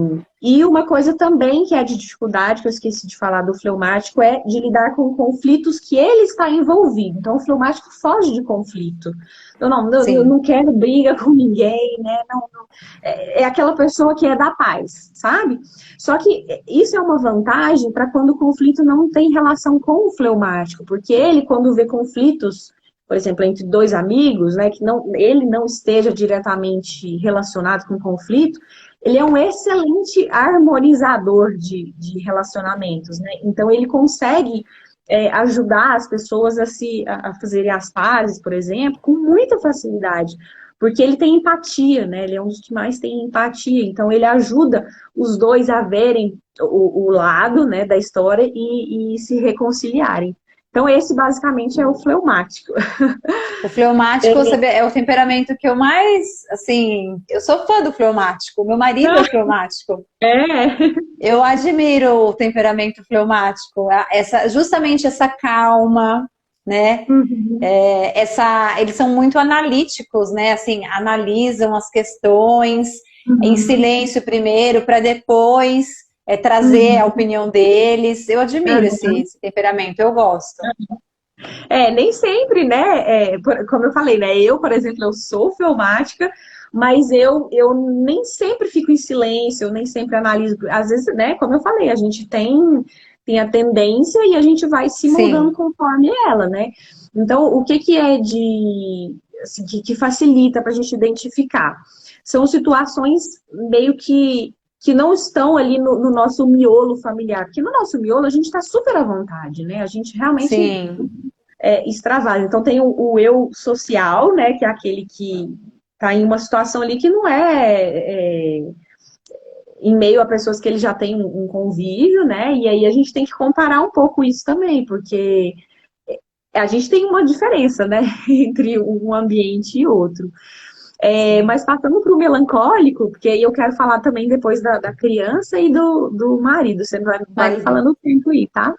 B: e uma coisa também que é de dificuldade, que eu esqueci de falar do fleumático, é de lidar com conflitos que ele está envolvido. Então, o fleumático foge de conflito. Eu
A: Sim.
B: não quero briga com ninguém, né? É aquela pessoa que é da paz, sabe? Só que isso é uma vantagem para quando o conflito não tem relação com o fleumático, porque ele, quando vê conflitos, por exemplo, entre dois amigos, né, que ele não esteja diretamente relacionado com o conflito, ele é um excelente harmonizador de relacionamentos, né? Então ele consegue ajudar as pessoas a fazerem as pazes, por exemplo, com muita facilidade. Porque ele tem empatia, né? Ele é um dos que mais tem empatia. Então, ele ajuda os dois a verem o lado, né, da história e se reconciliarem. Então, esse basicamente é o fleumático.
A: O fleumático, sabe, é o temperamento que eu mais, assim, eu sou fã do fleumático. Meu marido é fleumático.
B: É.
A: Eu admiro o temperamento fleumático, justamente essa calma, né?
B: Uhum.
A: Eles são muito analíticos, né? Assim, analisam as questões em
B: Uhum.
A: silêncio primeiro, para depois trazer a
B: Uhum.
A: opinião deles. Eu admiro esse temperamento, eu gosto.
B: Nem sempre, né? Como eu falei, né? Eu, por exemplo, eu sou fleumática, mas eu nem sempre fico em silêncio, eu nem sempre analiso. Às vezes, né? Como eu falei, a gente tem a tendência e a gente vai se moldando
A: Sim,
B: conforme ela, né? Então, o que que é assim, que facilita para a gente identificar? São situações meio que não estão ali no nosso miolo familiar, porque no nosso miolo a gente está super à vontade, né? A gente realmente
A: sim,
B: extravasa. Então tem o eu social, né, que é aquele que está em uma situação ali que não em meio a pessoas que ele já tem um convívio, né? E aí a gente tem que comparar um pouco isso também, porque a gente tem uma diferença, né, entre um ambiente e outro.
A: sim.
B: Mas passando para o melancólico, porque aí eu quero falar também depois da criança e do marido. Você vai me
A: Marido,
B: falando o tempo aí, tá?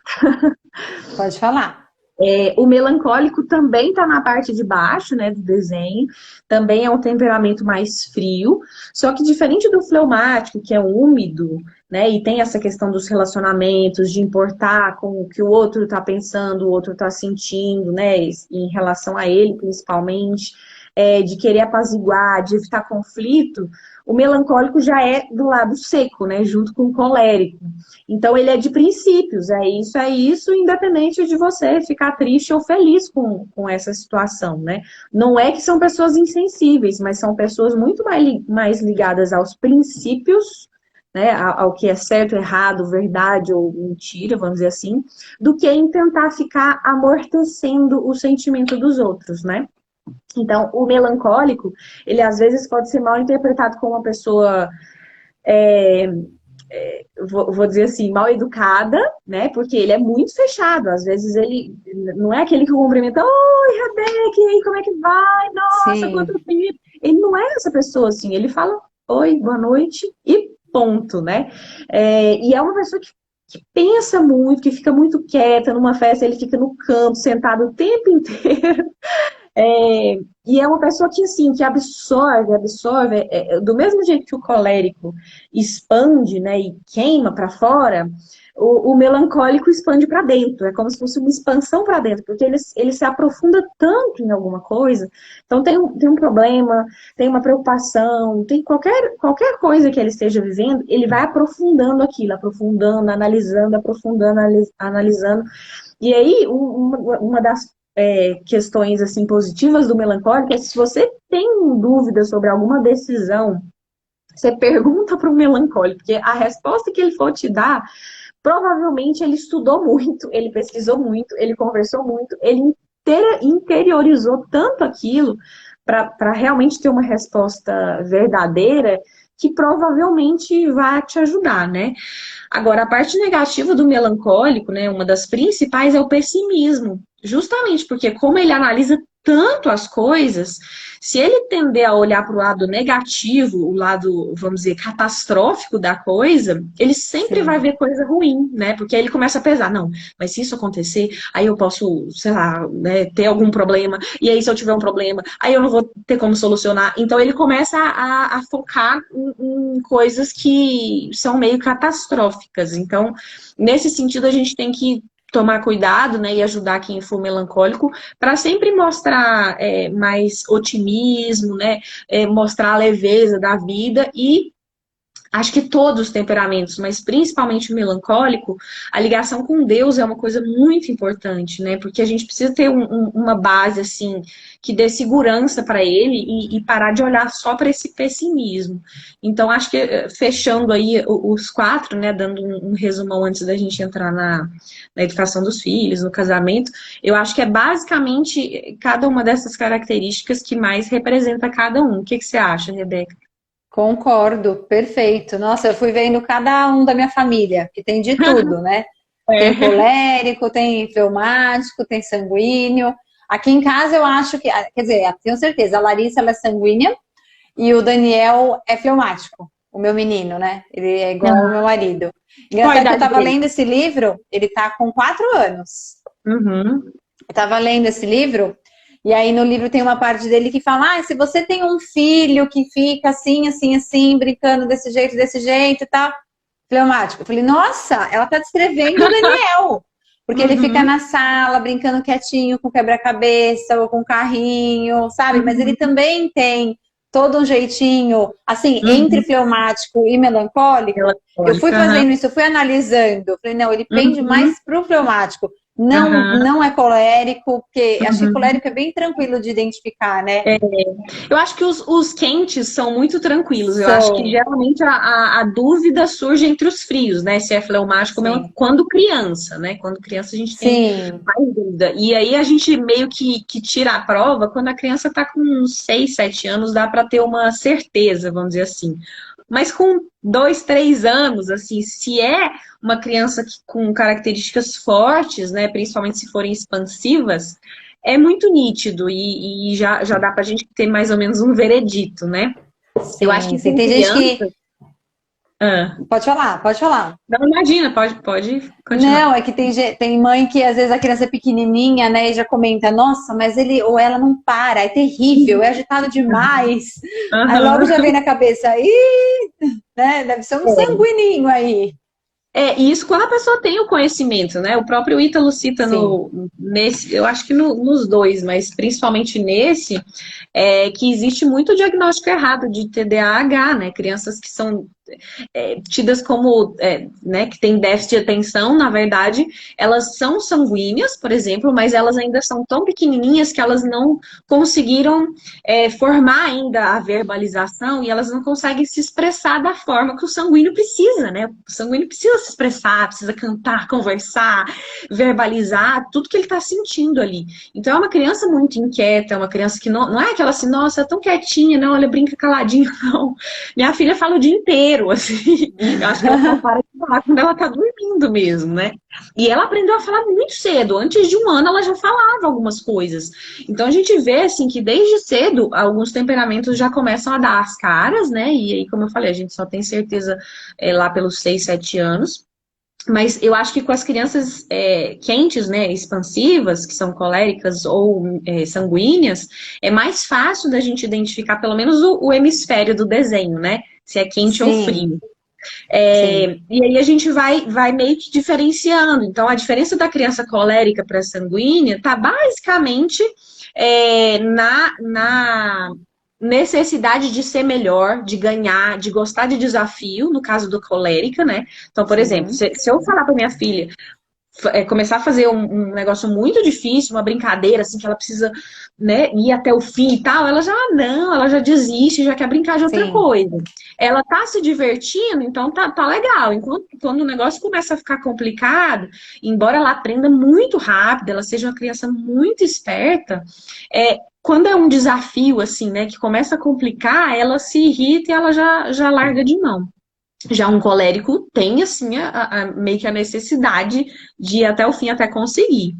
A: pode falar.
B: O melancólico também está na parte de baixo, né, do desenho. Também é um temperamento mais frio. Só que diferente do fleumático, que é úmido, né, e tem essa questão dos relacionamentos, de importar com o que o outro está pensando, o outro está sentindo, né, em relação a ele, principalmente, de querer apaziguar, de evitar conflito, o melancólico já é do lado seco, né, junto com o colérico. Então, ele é de princípios, é isso, independente de você ficar triste ou feliz com essa situação, né? Não é que são pessoas insensíveis, mas são pessoas muito mais ligadas aos princípios, né? Ao que é certo, errado, verdade ou mentira, vamos dizer assim, do que em tentar ficar amortecendo o sentimento dos outros, né? Então, o melancólico, ele às vezes pode ser mal interpretado como uma pessoa vou dizer assim, mal educada, né? Porque ele é muito fechado. Às vezes ele não é aquele que cumprimenta, oi, Rebeca, e aí, como é que vai? Nossa, quanto
A: Sim,
B: tempo. Ele não é essa pessoa assim, ele fala oi, boa noite e ponto, né? E é uma pessoa que pensa muito, que fica muito quieta numa festa, ele fica no canto, sentado o tempo inteiro. E é uma pessoa que, assim, que absorve, do mesmo jeito que o colérico expande, né, e queima para fora, o melancólico expande para dentro, é como se fosse uma expansão para dentro, porque ele se aprofunda tanto em alguma coisa, então tem um problema, tem uma preocupação, tem qualquer coisa que ele esteja vivendo, ele vai aprofundando aquilo, aprofundando, analisando, aprofundando, analisando, e aí, uma das questões assim positivas do melancólico é se você tem dúvida sobre alguma decisão você pergunta para o melancólico, porque a resposta que ele for te dar, provavelmente ele estudou muito, ele pesquisou muito, ele conversou muito, ele interiorizou tanto aquilo para realmente ter uma resposta verdadeira que provavelmente vai te ajudar, né? Agora, a parte negativa do melancólico, né, uma das principais é o pessimismo. Justamente porque como ele analisa tanto as coisas, se ele tender a olhar para o lado negativo, o lado, vamos dizer, catastrófico da coisa, ele sempre vai
A: Sim.
B: ver coisa ruim, né? Porque aí ele começa a pesar, não, mas se isso acontecer, aí eu posso, sei lá, né, ter algum problema, e aí se eu tiver um problema, aí eu não vou ter como solucionar. Então ele começa a focar em coisas que são meio catastróficas. Então, nesse sentido, a gente tem que tomar cuidado, né, e ajudar quem for melancólico para sempre mostrar mais otimismo, né, mostrar a leveza da vida e acho que todos os temperamentos, mas principalmente o melancólico, a ligação com Deus é uma coisa muito importante, né? Porque a gente precisa ter uma base, assim, que dê segurança para ele e parar de olhar só para esse pessimismo. Então, acho que fechando aí os quatro, né? Dando um resumão antes da gente entrar na educação dos filhos, no casamento, eu acho que é basicamente cada uma dessas características que mais representa cada um. O que você acha, Rebeca?
A: Concordo, perfeito. Nossa, eu fui vendo cada um da minha família, que tem de tudo, né? Tem
B: É.
A: colérico, tem fleumático, tem sanguíneo. Aqui em casa eu acho que, quer dizer, tenho certeza, a Larissa ela é sanguínea e o Daniel é fleumático, o meu menino, né? Ele é igual ao meu marido.
B: Qual a
A: Engraçado que eu
B: idade
A: tava
B: dele?
A: lendo esse livro, ele tá com 4 anos.
B: Uhum.
A: Eu tava lendo esse livro, e aí no livro tem uma parte dele que fala: se você tem um filho que fica assim, assim, assim, brincando desse jeito e tal, fleumático. Eu falei, nossa, ela tá descrevendo o Daniel. Porque ele fica
B: Uhum.
A: na sala brincando quietinho com quebra-cabeça ou com carrinho, sabe? Mas ele
B: Uhum.
A: também tem todo um jeitinho, assim, entre
B: Uhum.
A: fleumático e melancólico. Eu fui
B: Melancólica, aham.
A: fazendo isso, eu fui analisando. Eu falei, não, ele pende
B: Uhum.
A: mais pro fleumático. Não,
B: Aham.
A: não é colérico, porque acho que
B: Uhum.
A: colérico é bem tranquilo de identificar, né?
B: É, eu acho que os quentes são muito tranquilos. Eu acho que
A: São,
B: geralmente a dúvida surge entre os frios, né? Se é fleumático ou
A: sim,
B: quando criança, né? Quando criança a gente tem
A: sim,
B: mais dúvida. E aí a gente meio que tira a prova quando a criança está com uns 6, 7 anos, dá para ter uma certeza, vamos dizer assim. Mas com 2, 3 anos, assim, se é uma criança com características fortes, né? Principalmente se forem expansivas, é muito nítido e já dá pra gente ter mais ou menos um veredito, né? Eu acho
A: sim,
B: que
A: sim.
B: com
A: Tem gente
B: criança.
A: que.
B: Ah,
A: Pode falar, pode falar.
B: não imagina, pode continuar.
A: Não, é que tem mãe que às vezes a criança é pequenininha, né, e já comenta, nossa, mas ele ou ela não para, é terrível, é agitado demais. Aí logo já
B: Aham.
A: vem na cabeça, né, deve ser um sanguininho aí.
B: E isso quando a pessoa tem o conhecimento, né? O próprio Ítalo cita
A: Sim,
B: nesse, eu acho que nos dois, mas principalmente nesse, que existe muito diagnóstico errado de TDAH, né? Crianças que são tidas como, né, que tem déficit de atenção, na verdade, elas são sanguíneas, por exemplo, mas elas ainda são tão pequenininhas que elas não conseguiram formar ainda a verbalização e elas não conseguem se expressar da forma que o sanguíneo precisa, né? O sanguíneo precisa se expressar, precisa cantar, conversar, verbalizar tudo que ele está sentindo ali. Então é uma criança muito inquieta, é uma criança que não é aquela assim, nossa, é tão quietinha, não, olha, brinca caladinho, não. Minha filha fala o dia inteiro, assim. Eu acho que ela só para de falar quando ela tá dormindo mesmo, né? E ela aprendeu a falar muito cedo. Antes de 1 ano, ela já falava algumas coisas. Então a gente vê, assim, que desde cedo, alguns temperamentos já começam a dar as caras, né? E aí, como eu falei, a gente só tem certeza lá pelos 6, 7 anos. Mas eu acho que com as crianças quentes, né, expansivas, que são coléricas ou sanguíneas, é mais fácil da gente identificar pelo menos o hemisfério do desenho, né? Se é quente ou
A: sim,
B: frio.
A: sim,
B: E aí a gente vai meio que diferenciando. Então, a diferença da criança colérica para sanguínea está basicamente na necessidade de ser melhor, de ganhar, de gostar de desafio, no caso do colérica, né? Então, por exemplo,
A: sim,
B: se eu falar para minha filha, começar a fazer um negócio muito difícil, uma brincadeira, assim, que ela precisa, né, ir até o fim e tal, ela já não, ela já desiste, já quer brincar de outra
A: Sim,
B: coisa. Ela tá se divertindo, então tá legal. Enquanto quando o negócio começa a ficar complicado, embora ela aprenda muito rápido, ela seja uma criança muito esperta, quando é um desafio, assim, né, que começa a complicar, ela se irrita e ela já larga de mão. Já um colérico tem, assim, meio que a necessidade de ir até o fim, até conseguir.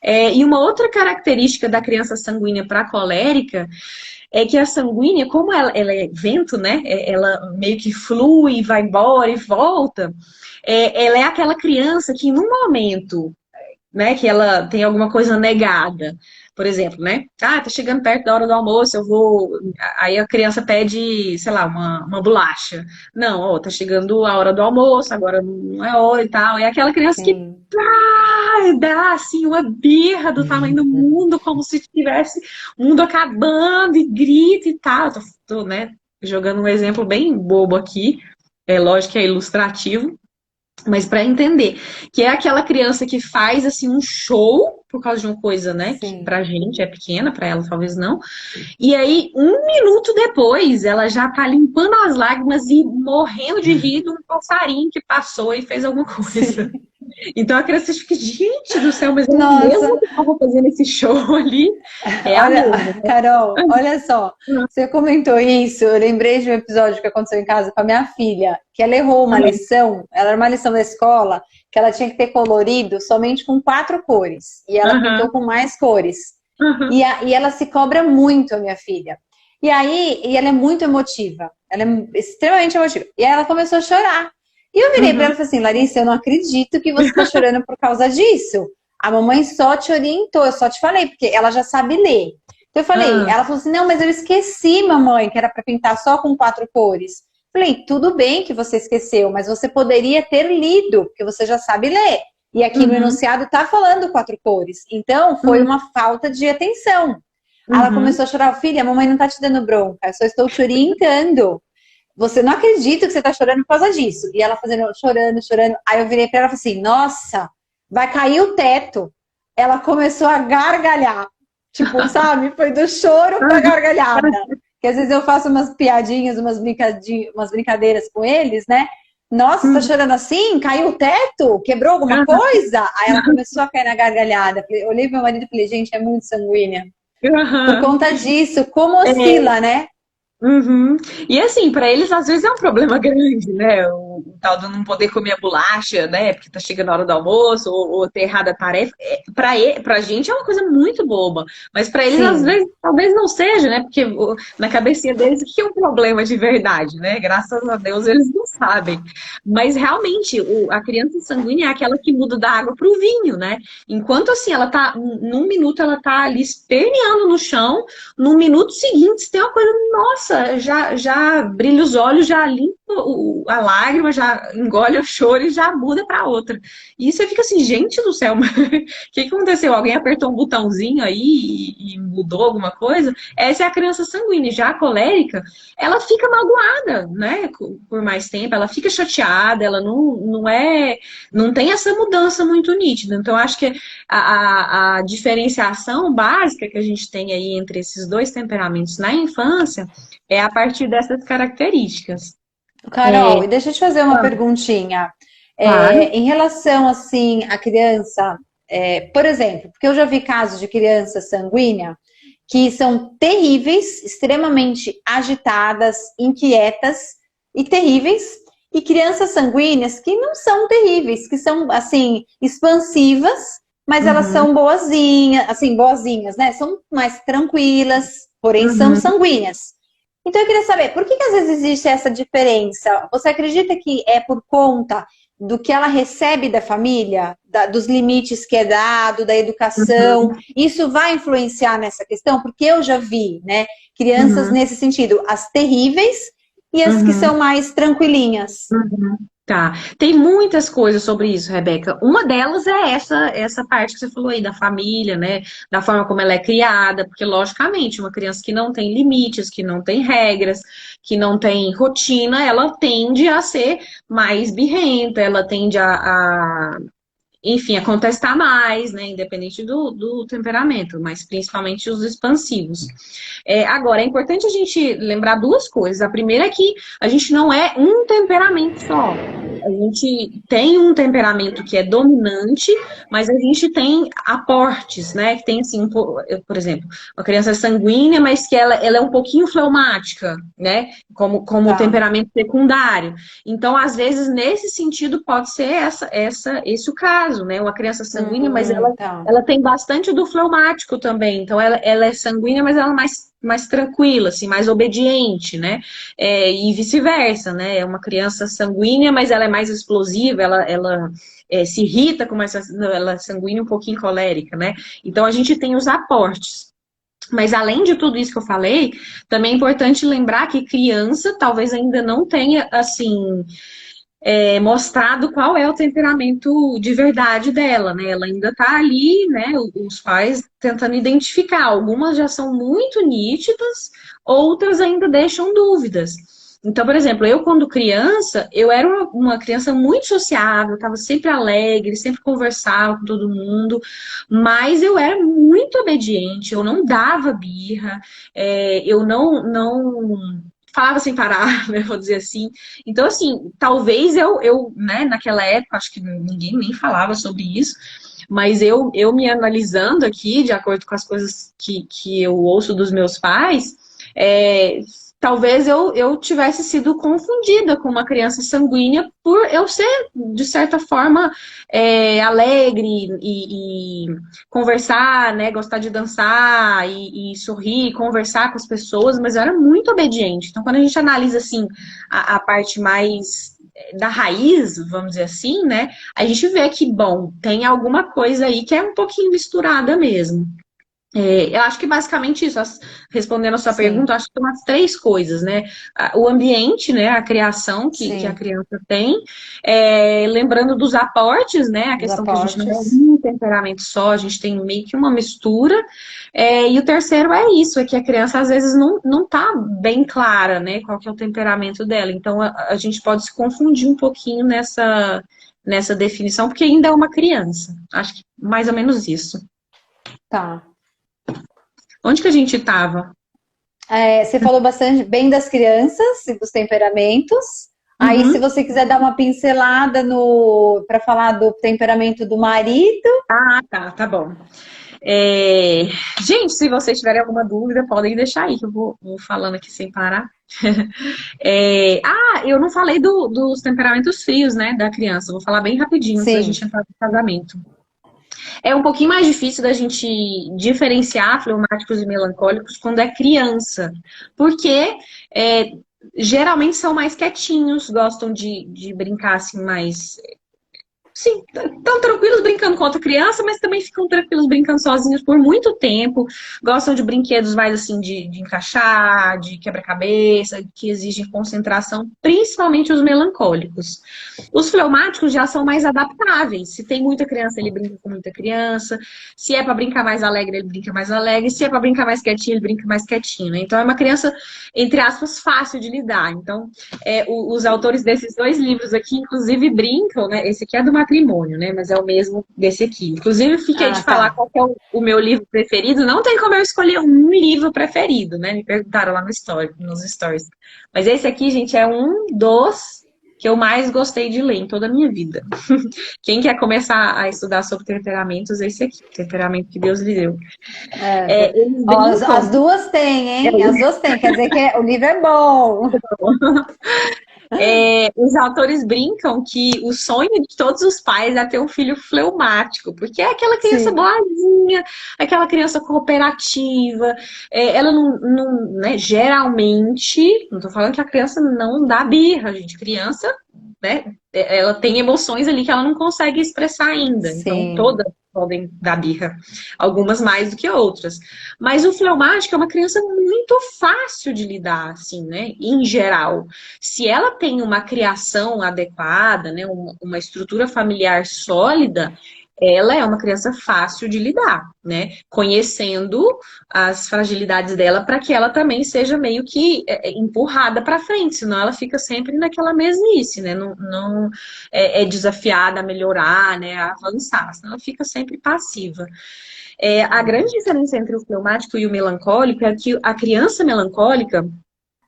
B: E uma outra característica da criança sanguínea para colérica é que a sanguínea, como ela é vento, né? Ela meio que flui, vai embora e volta. Ela é aquela criança que, num momento, né, que ela tem alguma coisa negada. Por exemplo, né? Ah, tá chegando perto da hora do almoço, eu vou. Aí a criança pede, sei lá, uma bolacha. Não, ó, tá chegando a hora do almoço, agora não é hora e tal. É aquela criança que
A: sim.
B: dá assim uma birra do tamanho do mundo, como se tivesse o mundo acabando e grita e tal. Tô, né, jogando um exemplo bem bobo aqui. É lógico que é ilustrativo, mas para entender que é aquela criança que faz assim um show por causa de uma coisa, né, que
A: Sim.
B: pra gente é pequena, pra ela talvez não. E aí, um minuto depois, ela já tá limpando as lágrimas e morrendo de rir de um passarinho que passou e fez alguma coisa.
A: Sim.
B: Então a criança fica, gente do céu, mas é mesmo
A: Nossa,
B: que tava fazendo esse show ali? É a
A: olha,
B: mesma.
A: Carol, olha só. Você comentou isso, eu lembrei de um episódio que aconteceu em casa com a minha filha, que ela errou uma lição, ela era uma lição da escola, que ela tinha que ter colorido somente com 4 cores, e ela pintou
B: Aham,
A: com mais cores.
B: aham,
A: E ela se cobra muito, a minha filha. E aí, e ela é muito emotiva, ela é extremamente emotiva. E aí ela começou a chorar. E eu virei para ela
B: aham,
A: e falei assim, Larissa, eu não acredito que você está chorando por causa disso. A mamãe só te orientou, eu só te falei, porque ela já sabe ler. Então eu falei,
B: aham,
A: ela falou assim, não, mas eu esqueci, mamãe, que era para pintar só com 4 cores. Falei, tudo bem que você esqueceu, mas você poderia ter lido, porque você já sabe ler. E aqui no
B: uhum,
A: enunciado está falando 4 cores. Então foi
B: uhum,
A: uma falta de atenção. Ela
B: uhum,
A: começou a chorar, filha, a mamãe não tá te dando bronca, eu só estou te orientando. Você não acredita que você tá chorando por causa disso. E ela fazendo, chorando, chorando. Aí eu virei pra ela e falei assim, nossa, vai cair o teto. Ela começou a gargalhar. Tipo, sabe? Foi do choro pra
B: aham,
A: gargalhada. Que às vezes eu faço umas piadinhas, umas brincadeiras com eles, né? Nossa, tá
B: uhum,
A: chorando assim? Caiu o teto? Quebrou alguma coisa? Aí ela começou a cair na gargalhada. Eu olhei pro meu marido e falei, gente, é muito sanguínea. Por
B: aham.
A: conta disso, como
B: É,
A: oscila, né?
B: uhum. E assim, para eles às vezes é um problema grande, né? O tal de não poder comer a bolacha, né? Porque tá chegando a hora do almoço, ou ter errado a tarefa. Pra gente é uma coisa muito boba, mas para eles às
A: Sim,
B: vezes talvez não seja, né? Porque na cabecinha deles o que é um problema de verdade, né? Graças a Deus eles não sabem. Mas realmente, a criança sanguínea é aquela que muda da água pro vinho, né? Enquanto assim, ela tá, num minuto ela tá ali esperneando no chão, no minuto seguinte, se tem uma coisa, nossa, já brilha os olhos, já limpa a lágrima, já engole o choro e já muda para outra. E você fica assim, gente do céu, mas o que aconteceu? Alguém apertou um botãozinho aí e mudou alguma coisa? Essa é a criança sanguínea. Já a colérica, ela fica magoada, né? Por mais tempo, ela fica chateada, ela não tem essa mudança muito nítida. Então, acho que a diferenciação básica que a gente tem aí entre esses dois temperamentos na infância é a partir dessas características.
A: Carol,
B: É,
A: e deixa eu te fazer uma perguntinha.
B: claro.
A: Em relação, assim, à criança, por exemplo, porque eu já vi casos de criança sanguínea que são terríveis, extremamente agitadas, inquietas e terríveis, e crianças sanguíneas que não são terríveis, que são, assim, expansivas, mas elas
B: Uhum,
A: são boazinhas, assim, boazinhas, né? São mais tranquilas, porém são
B: uhum.
A: sanguíneas. Então eu queria saber, por que que às vezes existe essa diferença? Você acredita que é por conta do que ela recebe da família, dos limites que é dado, da educação?
B: Uhum,
A: Isso vai influenciar nessa questão? Porque eu já vi, né, crianças
B: uhum,
A: nesse sentido, as terríveis e as que
B: uhum,
A: são mais tranquilinhas.
B: uhum. Tá. Tem muitas coisas sobre isso, Rebeca. Uma delas é essa parte que você falou aí da família, né? Da forma como ela é criada, porque, logicamente, uma criança que não tem limites, que não tem regras, que não tem rotina, ela tende a ser mais birrenta, ela tende enfim, a contestar mais, né? Independente do temperamento, mas principalmente os expansivos. Agora, é importante a gente lembrar duas coisas. A primeira é que a gente não é um temperamento só. A gente tem um temperamento que é dominante, mas a gente tem aportes, né? Que tem assim, por exemplo, uma criança sanguínea, mas que ela é um pouquinho fleumática, né? Como
A: Tá.
B: temperamento secundário. Então, às vezes, nesse sentido, pode ser esse o caso, né? Uma criança sanguínea, mas
A: Tá.
B: ela tem bastante do fleumático também. Então, ela é sanguínea, mas ela é mais tranquila, assim, mais obediente, né? E vice-versa, né? É uma criança sanguínea, mas ela é mais explosiva, ela se irrita com ela é sanguínea um pouquinho colérica, né? Então, a gente tem os aportes. Mas além de tudo isso que eu falei, também é importante lembrar que criança talvez ainda não tenha, assim, mostrado qual é o temperamento de verdade dela, né? Ela ainda tá ali, né? Os pais tentando identificar. Algumas já são muito nítidas, outras ainda deixam dúvidas. Então, por exemplo, eu quando criança, eu era uma criança muito sociável, estava sempre alegre, sempre conversava com todo mundo, mas eu era muito obediente, eu não dava birra, eu não falava sem parar, né, vou dizer assim. Então, assim, talvez né, naquela época, acho que ninguém nem falava sobre isso, mas eu me analisando aqui, de acordo com as coisas que eu ouço dos meus pais, é, talvez eu tivesse sido confundida com uma criança sanguínea por eu ser, de certa forma, alegre e conversar, né? Gostar de dançar e sorrir, conversar com as pessoas, mas eu era muito obediente. Então, quando a gente analisa, assim, a parte mais da raiz, vamos dizer assim, né? A gente vê que, bom, tem alguma coisa aí que é um pouquinho misturada mesmo. Eu acho que basicamente isso, respondendo a sua pergunta,
A: Sim.
B: eu acho que são as três coisas, né? O ambiente, né? A criação que a
A: Sim.
B: criança tem, lembrando dos aportes, né? A
A: Os
B: questão que a gente não é
A: aportes.
B: um temperamento só, a gente tem meio que uma mistura. E o terceiro é isso, é que a criança às vezes não tá bem clara, né? Qual que é o temperamento dela. Então a gente pode se confundir um pouquinho nessa definição, porque ainda é uma criança. Acho que mais ou menos isso.
A: Tá.
B: Onde que a gente estava?
A: Você falou bastante bem das crianças e dos temperamentos. Aí, se
B: Uhum.
A: você quiser dar uma pincelada no para falar do temperamento do marido,
B: Ah, tá bom. É, Gente, se vocês tiverem alguma dúvida, podem deixar aí, que eu vou falando aqui sem parar. Eu não falei dos temperamentos frios, né, da criança. Vou falar bem rapidinho antes da
A: sim,
B: gente entrar no casamento. É um pouquinho mais difícil da gente diferenciar fleumáticos e melancólicos quando é criança, porque é, geralmente são mais quietinhos, gostam de brincar assim mais. Sim, estão tranquilos brincando com outra criança, mas também ficam tranquilos brincando sozinhos por muito tempo. Gostam de brinquedos mais assim de encaixar, de quebra-cabeça, que exigem concentração, principalmente os melancólicos. Os fleumáticos já são mais adaptáveis. Se tem muita criança, ele brinca com muita criança. Se é para brincar mais alegre, ele brinca mais alegre. Se é para brincar mais quietinho, ele brinca mais quietinho, né? Então é uma criança, entre aspas, fácil de lidar. Então, os autores desses dois livros aqui, inclusive, brincam, né? Esse aqui é do matrimônio, né? Mas é o mesmo desse aqui. Inclusive, fiquei de falar
A: tá.
B: qual que é o meu livro preferido. Não tem como eu escolher um livro preferido, né? Me perguntaram lá nos stories. Mas esse aqui, gente, é um dos que eu mais gostei de ler em toda a minha vida. Quem quer começar a estudar sobre temperamentos, esse aqui, Temperamento que Deus lhe deu. Eles
A: Ó, as
B: brincam.
A: duas têm, hein? As duas têm, quer dizer que o livro é bom.
B: Os autores brincam que o sonho de todos os pais é ter um filho fleumático, porque é aquela criança
A: Sim,
B: boazinha, aquela criança cooperativa. Ela né, geralmente, não tô falando que a criança não dá birra, gente. Criança, né, ela tem emoções ali que ela não consegue expressar ainda. Então,
A: sim,
B: todas podem dar birra, algumas mais do que outras. Mas o fleumático é uma criança muito fácil de lidar, assim, né, em geral. Se ela tem uma criação adequada, né, uma estrutura familiar sólida, ela é uma criança fácil de lidar, né? Conhecendo as fragilidades dela para que ela também seja meio que empurrada para frente, senão ela fica sempre naquela mesmice, né? Não é desafiada a melhorar, né? A avançar, senão ela fica sempre passiva. A grande diferença entre o fleumático e o melancólico é que a criança melancólica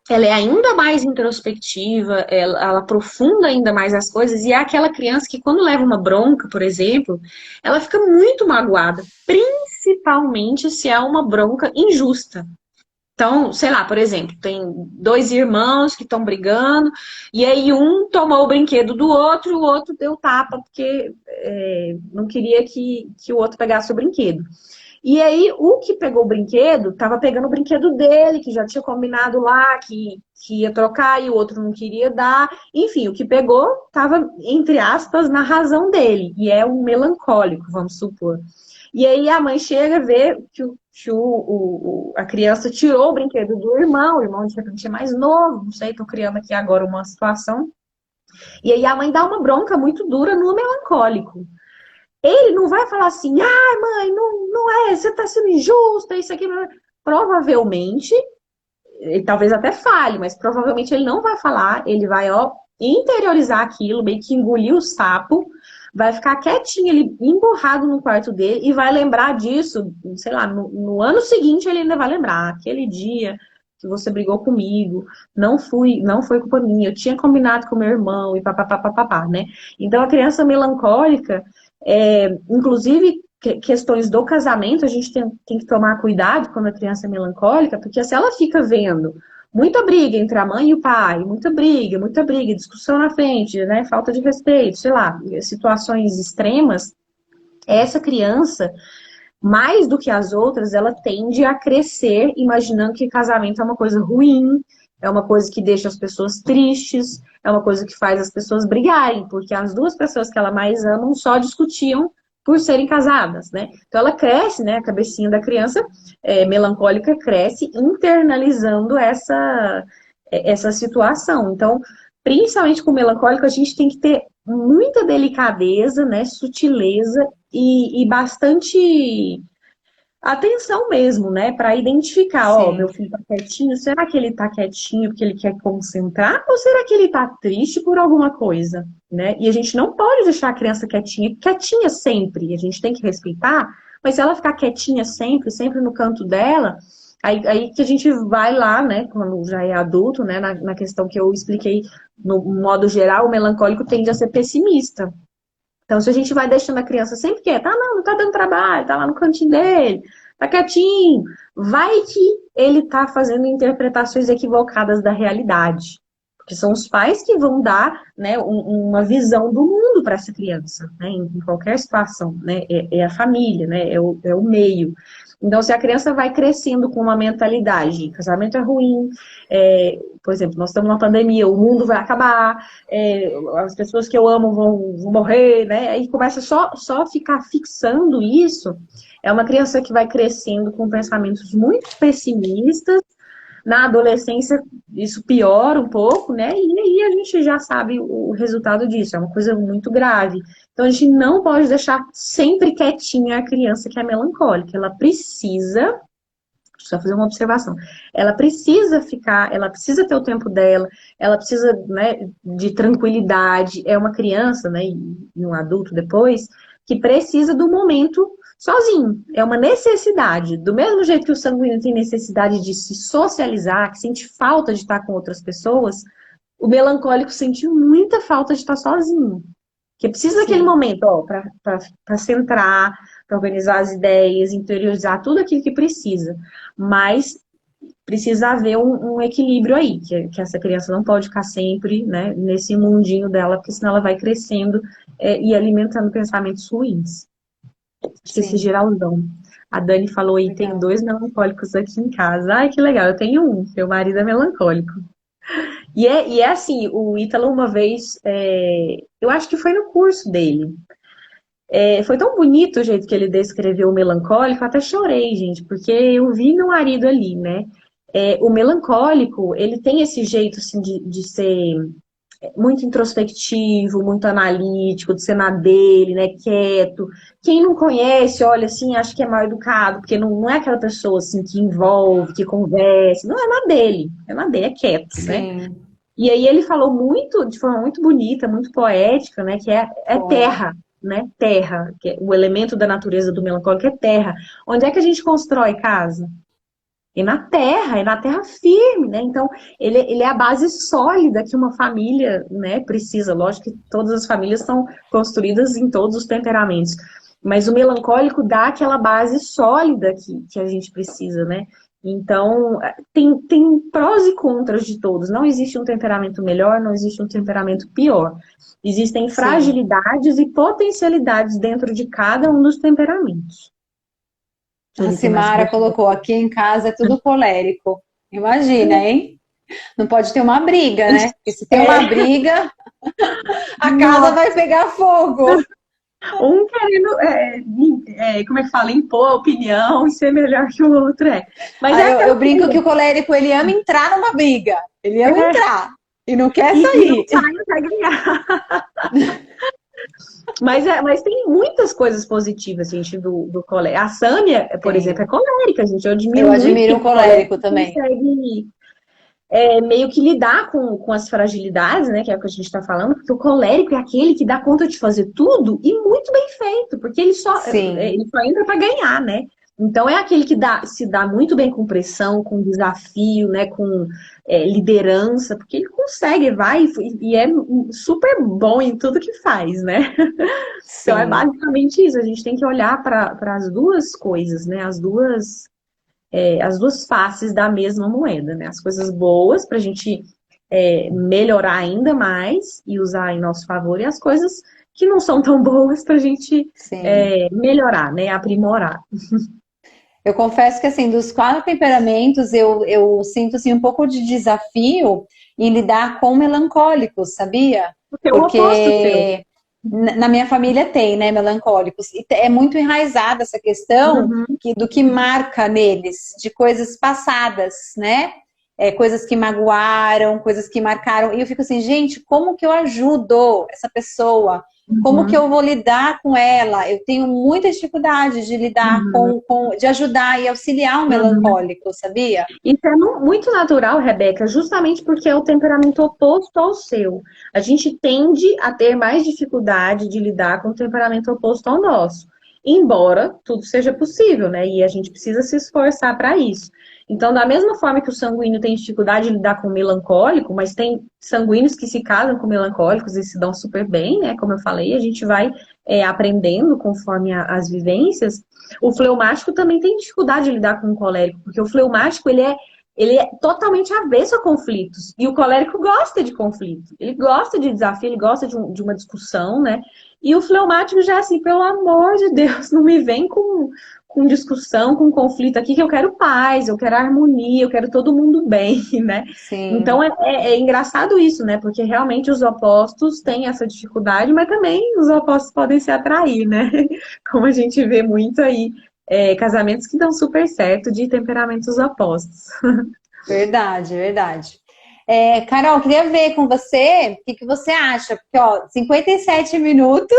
B: ela é ainda mais introspectiva, ela aprofunda ainda mais as coisas, e é aquela criança que quando leva uma bronca, por exemplo, ela fica muito magoada, principalmente se é uma bronca injusta. Então, sei lá, por exemplo, tem dois irmãos que estão brigando, e aí um tomou o brinquedo do outro, o outro deu tapa, porque não queria que o outro pegasse o brinquedo. E aí, o que pegou o brinquedo, tava pegando o brinquedo dele, que já tinha combinado lá, que ia trocar, e o outro não queria dar. Enfim, o que pegou tava, entre aspas, na razão dele. E é um melancólico, vamos supor. E aí a mãe chega, vê a criança tirou o brinquedo do irmão, o irmão de repente é mais novo, não sei, tô criando aqui agora uma situação. E aí a mãe dá uma bronca muito dura no melancólico. Ele não vai falar assim, ah, mãe, não é, você tá sendo injusta, isso aqui. Provavelmente, ele talvez até fale, mas provavelmente ele não vai falar, ele vai, ó, interiorizar aquilo, meio que engolir o sapo, vai ficar quietinho, ele emburrado no quarto dele e vai lembrar disso, sei lá, no ano seguinte ele ainda vai lembrar, aquele dia que você brigou comigo, não foi culpa minha, eu tinha combinado com meu irmão e papapá, né? Então a criança melancólica, inclusive questões do casamento, a gente tem que tomar cuidado quando a criança é melancólica, porque se ela fica vendo muita briga entre a mãe e o pai, muita briga, discussão na frente, né, falta de respeito, sei lá, situações extremas, essa criança, mais do que as outras, ela tende a crescer imaginando que casamento é uma coisa ruim, é uma coisa que deixa as pessoas tristes, é uma coisa que faz as pessoas brigarem, porque as duas pessoas que ela mais amam só discutiam por serem casadas, né? Então ela cresce, né? A cabecinha da criança melancólica cresce internalizando essa situação. Então, principalmente com o melancólico, a gente tem que ter muita delicadeza, né? Sutileza e bastante atenção mesmo, né? Para identificar, ó, meu
A: Sim.
B: filho tá quietinho, será que ele tá quietinho porque ele quer concentrar? Ou será que ele tá triste por alguma coisa, né? E a gente não pode deixar a criança quietinha sempre, a gente tem que respeitar, mas se ela ficar quietinha sempre, sempre no canto dela, aí que a gente vai lá, né, quando já é adulto, né, na questão que eu expliquei, no modo geral, o melancólico tende a ser pessimista. Então, se a gente vai deixando a criança sempre quieta, não tá dando trabalho, tá lá no cantinho dele, tá quietinho, vai que ele tá fazendo interpretações equivocadas da realidade. Porque são os pais que vão dar, né, uma visão do mundo para essa criança, né, em qualquer situação, né, é a família, né, é o meio. Então, se a criança vai crescendo com uma mentalidade, casamento é ruim, por exemplo, nós estamos numa pandemia, o mundo vai acabar, as pessoas que eu amo vão morrer, né? Aí começa só ficar fixando isso. É uma criança que vai crescendo com pensamentos muito pessimistas. Na adolescência, isso piora um pouco, né? E aí a gente já sabe o resultado disso, é uma coisa muito grave. Então a gente não pode deixar sempre quietinha a criança que é melancólica. Ela precisa, só fazer uma observação, ela precisa ficar, ela precisa ter o tempo dela, ela precisa, né, de tranquilidade. É uma criança, né, e um adulto depois, que precisa do momento sozinho. É uma necessidade. Do mesmo jeito que o sanguíneo tem necessidade de se socializar, que sente falta de estar com outras pessoas, o melancólico sente muita falta de estar sozinho. Que precisa daquele
A: Sim.
B: momento, ó, para centrar, para organizar as ideias, interiorizar tudo aquilo que precisa. Mas precisa haver um equilíbrio aí, que essa criança não pode ficar sempre, né, nesse mundinho dela, porque senão ela vai crescendo e alimentando pensamentos ruins. Acho que esse
A: Sim.
B: geralzão. A Dani falou aí, tem
A: Legal.
B: dois melancólicos aqui em casa. Ai, que legal, eu tenho um, meu marido é melancólico. E é assim, o Ítalo uma vez, eu acho que foi no curso dele. Foi tão bonito o jeito que ele descreveu o melancólico, eu até chorei, gente, porque eu vi meu marido ali, né? O melancólico, ele tem esse jeito, assim, de ser muito introspectivo, muito analítico, de ser na dele, né, quieto. Quem não conhece, olha assim, acha que é mal educado, porque não é aquela pessoa assim que envolve, que conversa, não, é na dele, é quieto, né?
A: Sim,
B: E aí ele falou muito, de forma muito bonita, muito poética, né, que é
A: foi.
B: terra, né? Terra, que é o elemento da natureza do melancólico é terra. Onde é que a gente constrói casa? É na terra firme, né? Então, ele é a base sólida que uma família, né, precisa. Lógico que todas as famílias são construídas em todos os temperamentos, mas o melancólico dá aquela base sólida que a gente precisa, né? Então, tem prós e contras de todos. Não existe um temperamento melhor, não existe um temperamento pior. Existem
A: Sim.
B: fragilidades e potencialidades dentro de cada um dos temperamentos.
A: A
B: Ele tem mais
A: Simara
B: força.
A: colocou aqui em casa é tudo colérico. Imagina, hein? Não pode ter uma briga, né? Porque se tem uma
B: É,
A: briga, a casa
B: nossa.
A: vai pegar fogo.
B: Um querendo, como é que fala, impor a opinião e ser melhor que o outro, é. Mas é
A: Aí eu
B: aquela
A: brinco que
B: coisa,
A: o colérico ele ama entrar numa briga. Ele ama entrar e não quer
B: e não
A: sair.
B: sai, não vai ganhar. Mas tem muitas coisas positivas, gente, do colérico. A Sâmia, por exemplo, é
A: Tem.
B: colérica, gente. Eu
A: Eu
B: admiro muito
A: admiro
B: quem
A: um
B: é colérico
A: colérico
B: e
A: também.
B: consegue meio que lidar com as fragilidades, né? Que é o que a gente está falando, porque o colérico é aquele que dá conta de fazer tudo e muito bem feito, porque
A: Sim,
B: ele só entra para ganhar, né? Então é aquele que se dá muito bem com pressão, com desafio, né? Com liderança, porque ele consegue, vai e é super bom em tudo que faz, né? Então é
A: sim,
B: basicamente isso. A gente tem que olhar para as duas coisas, né? As duas faces da mesma moeda, né? As coisas boas para a gente melhorar ainda mais e usar em nosso favor, e as coisas que não são tão boas para a gente
A: sim.
B: melhorar, né? Aprimorar.
A: Eu confesso que, assim, dos quatro temperamentos, eu sinto, assim, um pouco de desafio em lidar com melancólicos, sabia?
B: Porque é o oposto seu.
A: Porque na minha família tem, né, melancólicos. E é muito enraizada essa questão
B: Uhum,
A: do que marca neles, de coisas passadas, né? Coisas que magoaram, coisas que marcaram. E eu fico assim, gente, como que eu ajudo essa pessoa? Como que
B: uhum,
A: eu vou lidar com ela? Eu tenho muita dificuldade de lidar
B: uhum,
A: de ajudar e auxiliar um
B: uhum.
A: melancólico, sabia?
B: Isso é muito natural, Rebeca, justamente porque é o temperamento oposto ao seu. A gente tende a ter mais dificuldade de lidar com o temperamento oposto ao nosso. Embora tudo seja possível, né? E a gente precisa se esforçar para isso. Então, da mesma forma que o sanguíneo tem dificuldade de lidar com o melancólico, mas tem sanguíneos que se casam com melancólicos e se dão super bem, né? Como eu falei, a gente vai aprendendo conforme as vivências. O fleumático também tem dificuldade de lidar com o colérico, porque o fleumático ele é totalmente avesso a conflitos. E o colérico gosta de conflito. Ele gosta de desafio, ele gosta de uma discussão, né? E o fleumático já é assim, pelo amor de Deus, não me vem com discussão, com conflito aqui, que eu quero paz, eu quero harmonia, eu quero todo mundo bem, né? Então
A: Sim,
B: é engraçado isso, né? Porque realmente os opostos têm essa dificuldade, mas também os opostos podem se atrair, né? Como a gente vê muito aí, casamentos que dão super certo de temperamentos opostos.
A: verdade, verdade. Carol, queria ver com você o que você acha, porque ó, 57 minutos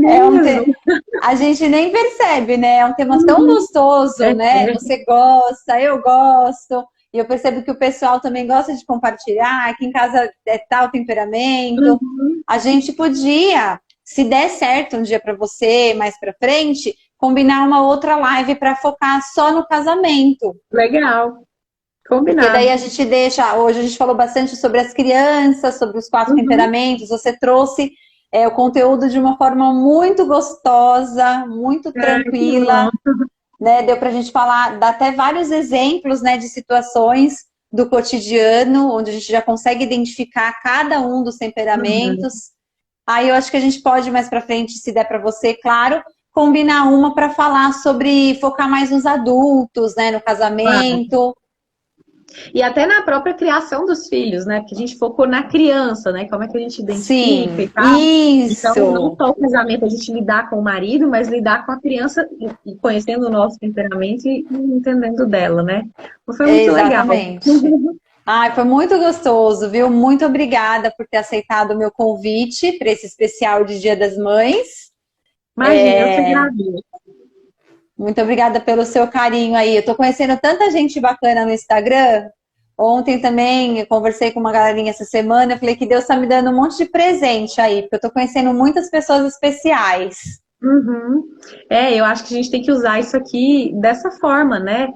A: é um
B: Mesmo.
A: a gente nem percebe, né? É um tema tão
B: Uhum.
A: gostoso,
B: É,
A: né? Você gosta, eu gosto, e eu percebo que o pessoal também gosta de compartilhar. Aqui em casa é tal temperamento.
B: uhum.
A: A gente podia, se der certo um dia para você, mais para frente, combinar uma outra live para focar só no casamento.
B: Legal.
A: Porque daí
B: Combinado.
A: a gente deixa. Hoje a gente falou bastante sobre as crianças, sobre os quatro
B: Uhum.
A: temperamentos. Você trouxe o conteúdo de uma forma muito gostosa, muito
B: Ai, que bom.
A: tranquila, né? Deu para a gente falar, dar até vários exemplos, né, de situações do cotidiano, onde a gente já consegue identificar cada um dos
B: Uhum.
A: temperamentos. Aí eu acho que a gente pode mais para frente, se der para você, claro, combinar uma para falar sobre focar mais nos adultos, né, no
B: Claro.
A: casamento.
B: E até na própria criação dos filhos, né? Porque a gente focou na criança, né? Como é que a gente identifica e
A: Sim,
B: tal. Então, não
A: isso,
B: só o casamento, a gente lidar com o marido, mas lidar com a criança e conhecendo o nosso temperamento e entendendo dela, né? Então, foi muito legal.
A: exatamente. Ai, foi muito gostoso, viu? Muito obrigada por ter aceitado o meu convite para esse especial de Dia das Mães.
B: Imagina, eu que agradeço.
A: Muito obrigada pelo seu carinho aí. Eu tô conhecendo tanta gente bacana no Instagram. Ontem também eu conversei com uma galerinha essa semana. Eu falei que Deus está me dando um monte de presente aí, porque eu tô conhecendo muitas pessoas especiais.
B: Uhum. Eu acho que a gente tem que usar isso aqui dessa forma, né?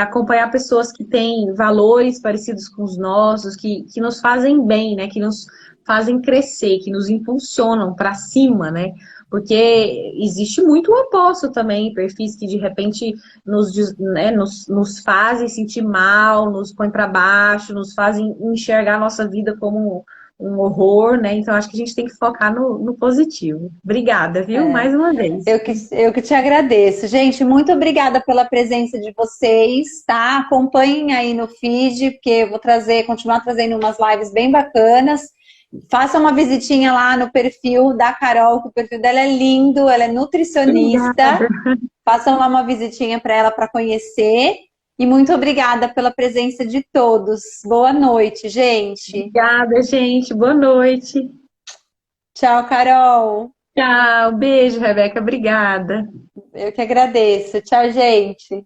B: Acompanhar pessoas que têm valores parecidos com os nossos, que nos fazem bem, né? Que nos fazem crescer, que nos impulsionam para cima, né? Porque existe muito o oposto também, perfis que de repente nos fazem sentir mal, nos põem para baixo, nos fazem enxergar a nossa vida como um horror, né? Então acho que a gente tem que focar no positivo. Obrigada, viu?
A: É,
B: Mais uma vez.
A: eu que te agradeço. Gente, muito obrigada pela presença de vocês, tá? Acompanhem aí no feed, porque eu vou continuar trazendo umas lives bem bacanas. Façam uma visitinha lá no perfil da Carol, que o perfil dela é lindo, ela é nutricionista.
B: Obrigada.
A: Façam lá uma visitinha para ela para conhecer. E muito obrigada pela presença de todos. Boa noite, gente.
B: Obrigada, gente. Boa noite.
A: Tchau, Carol.
B: Tchau. Beijo, Rebeca. Obrigada.
A: Eu que agradeço. Tchau, gente.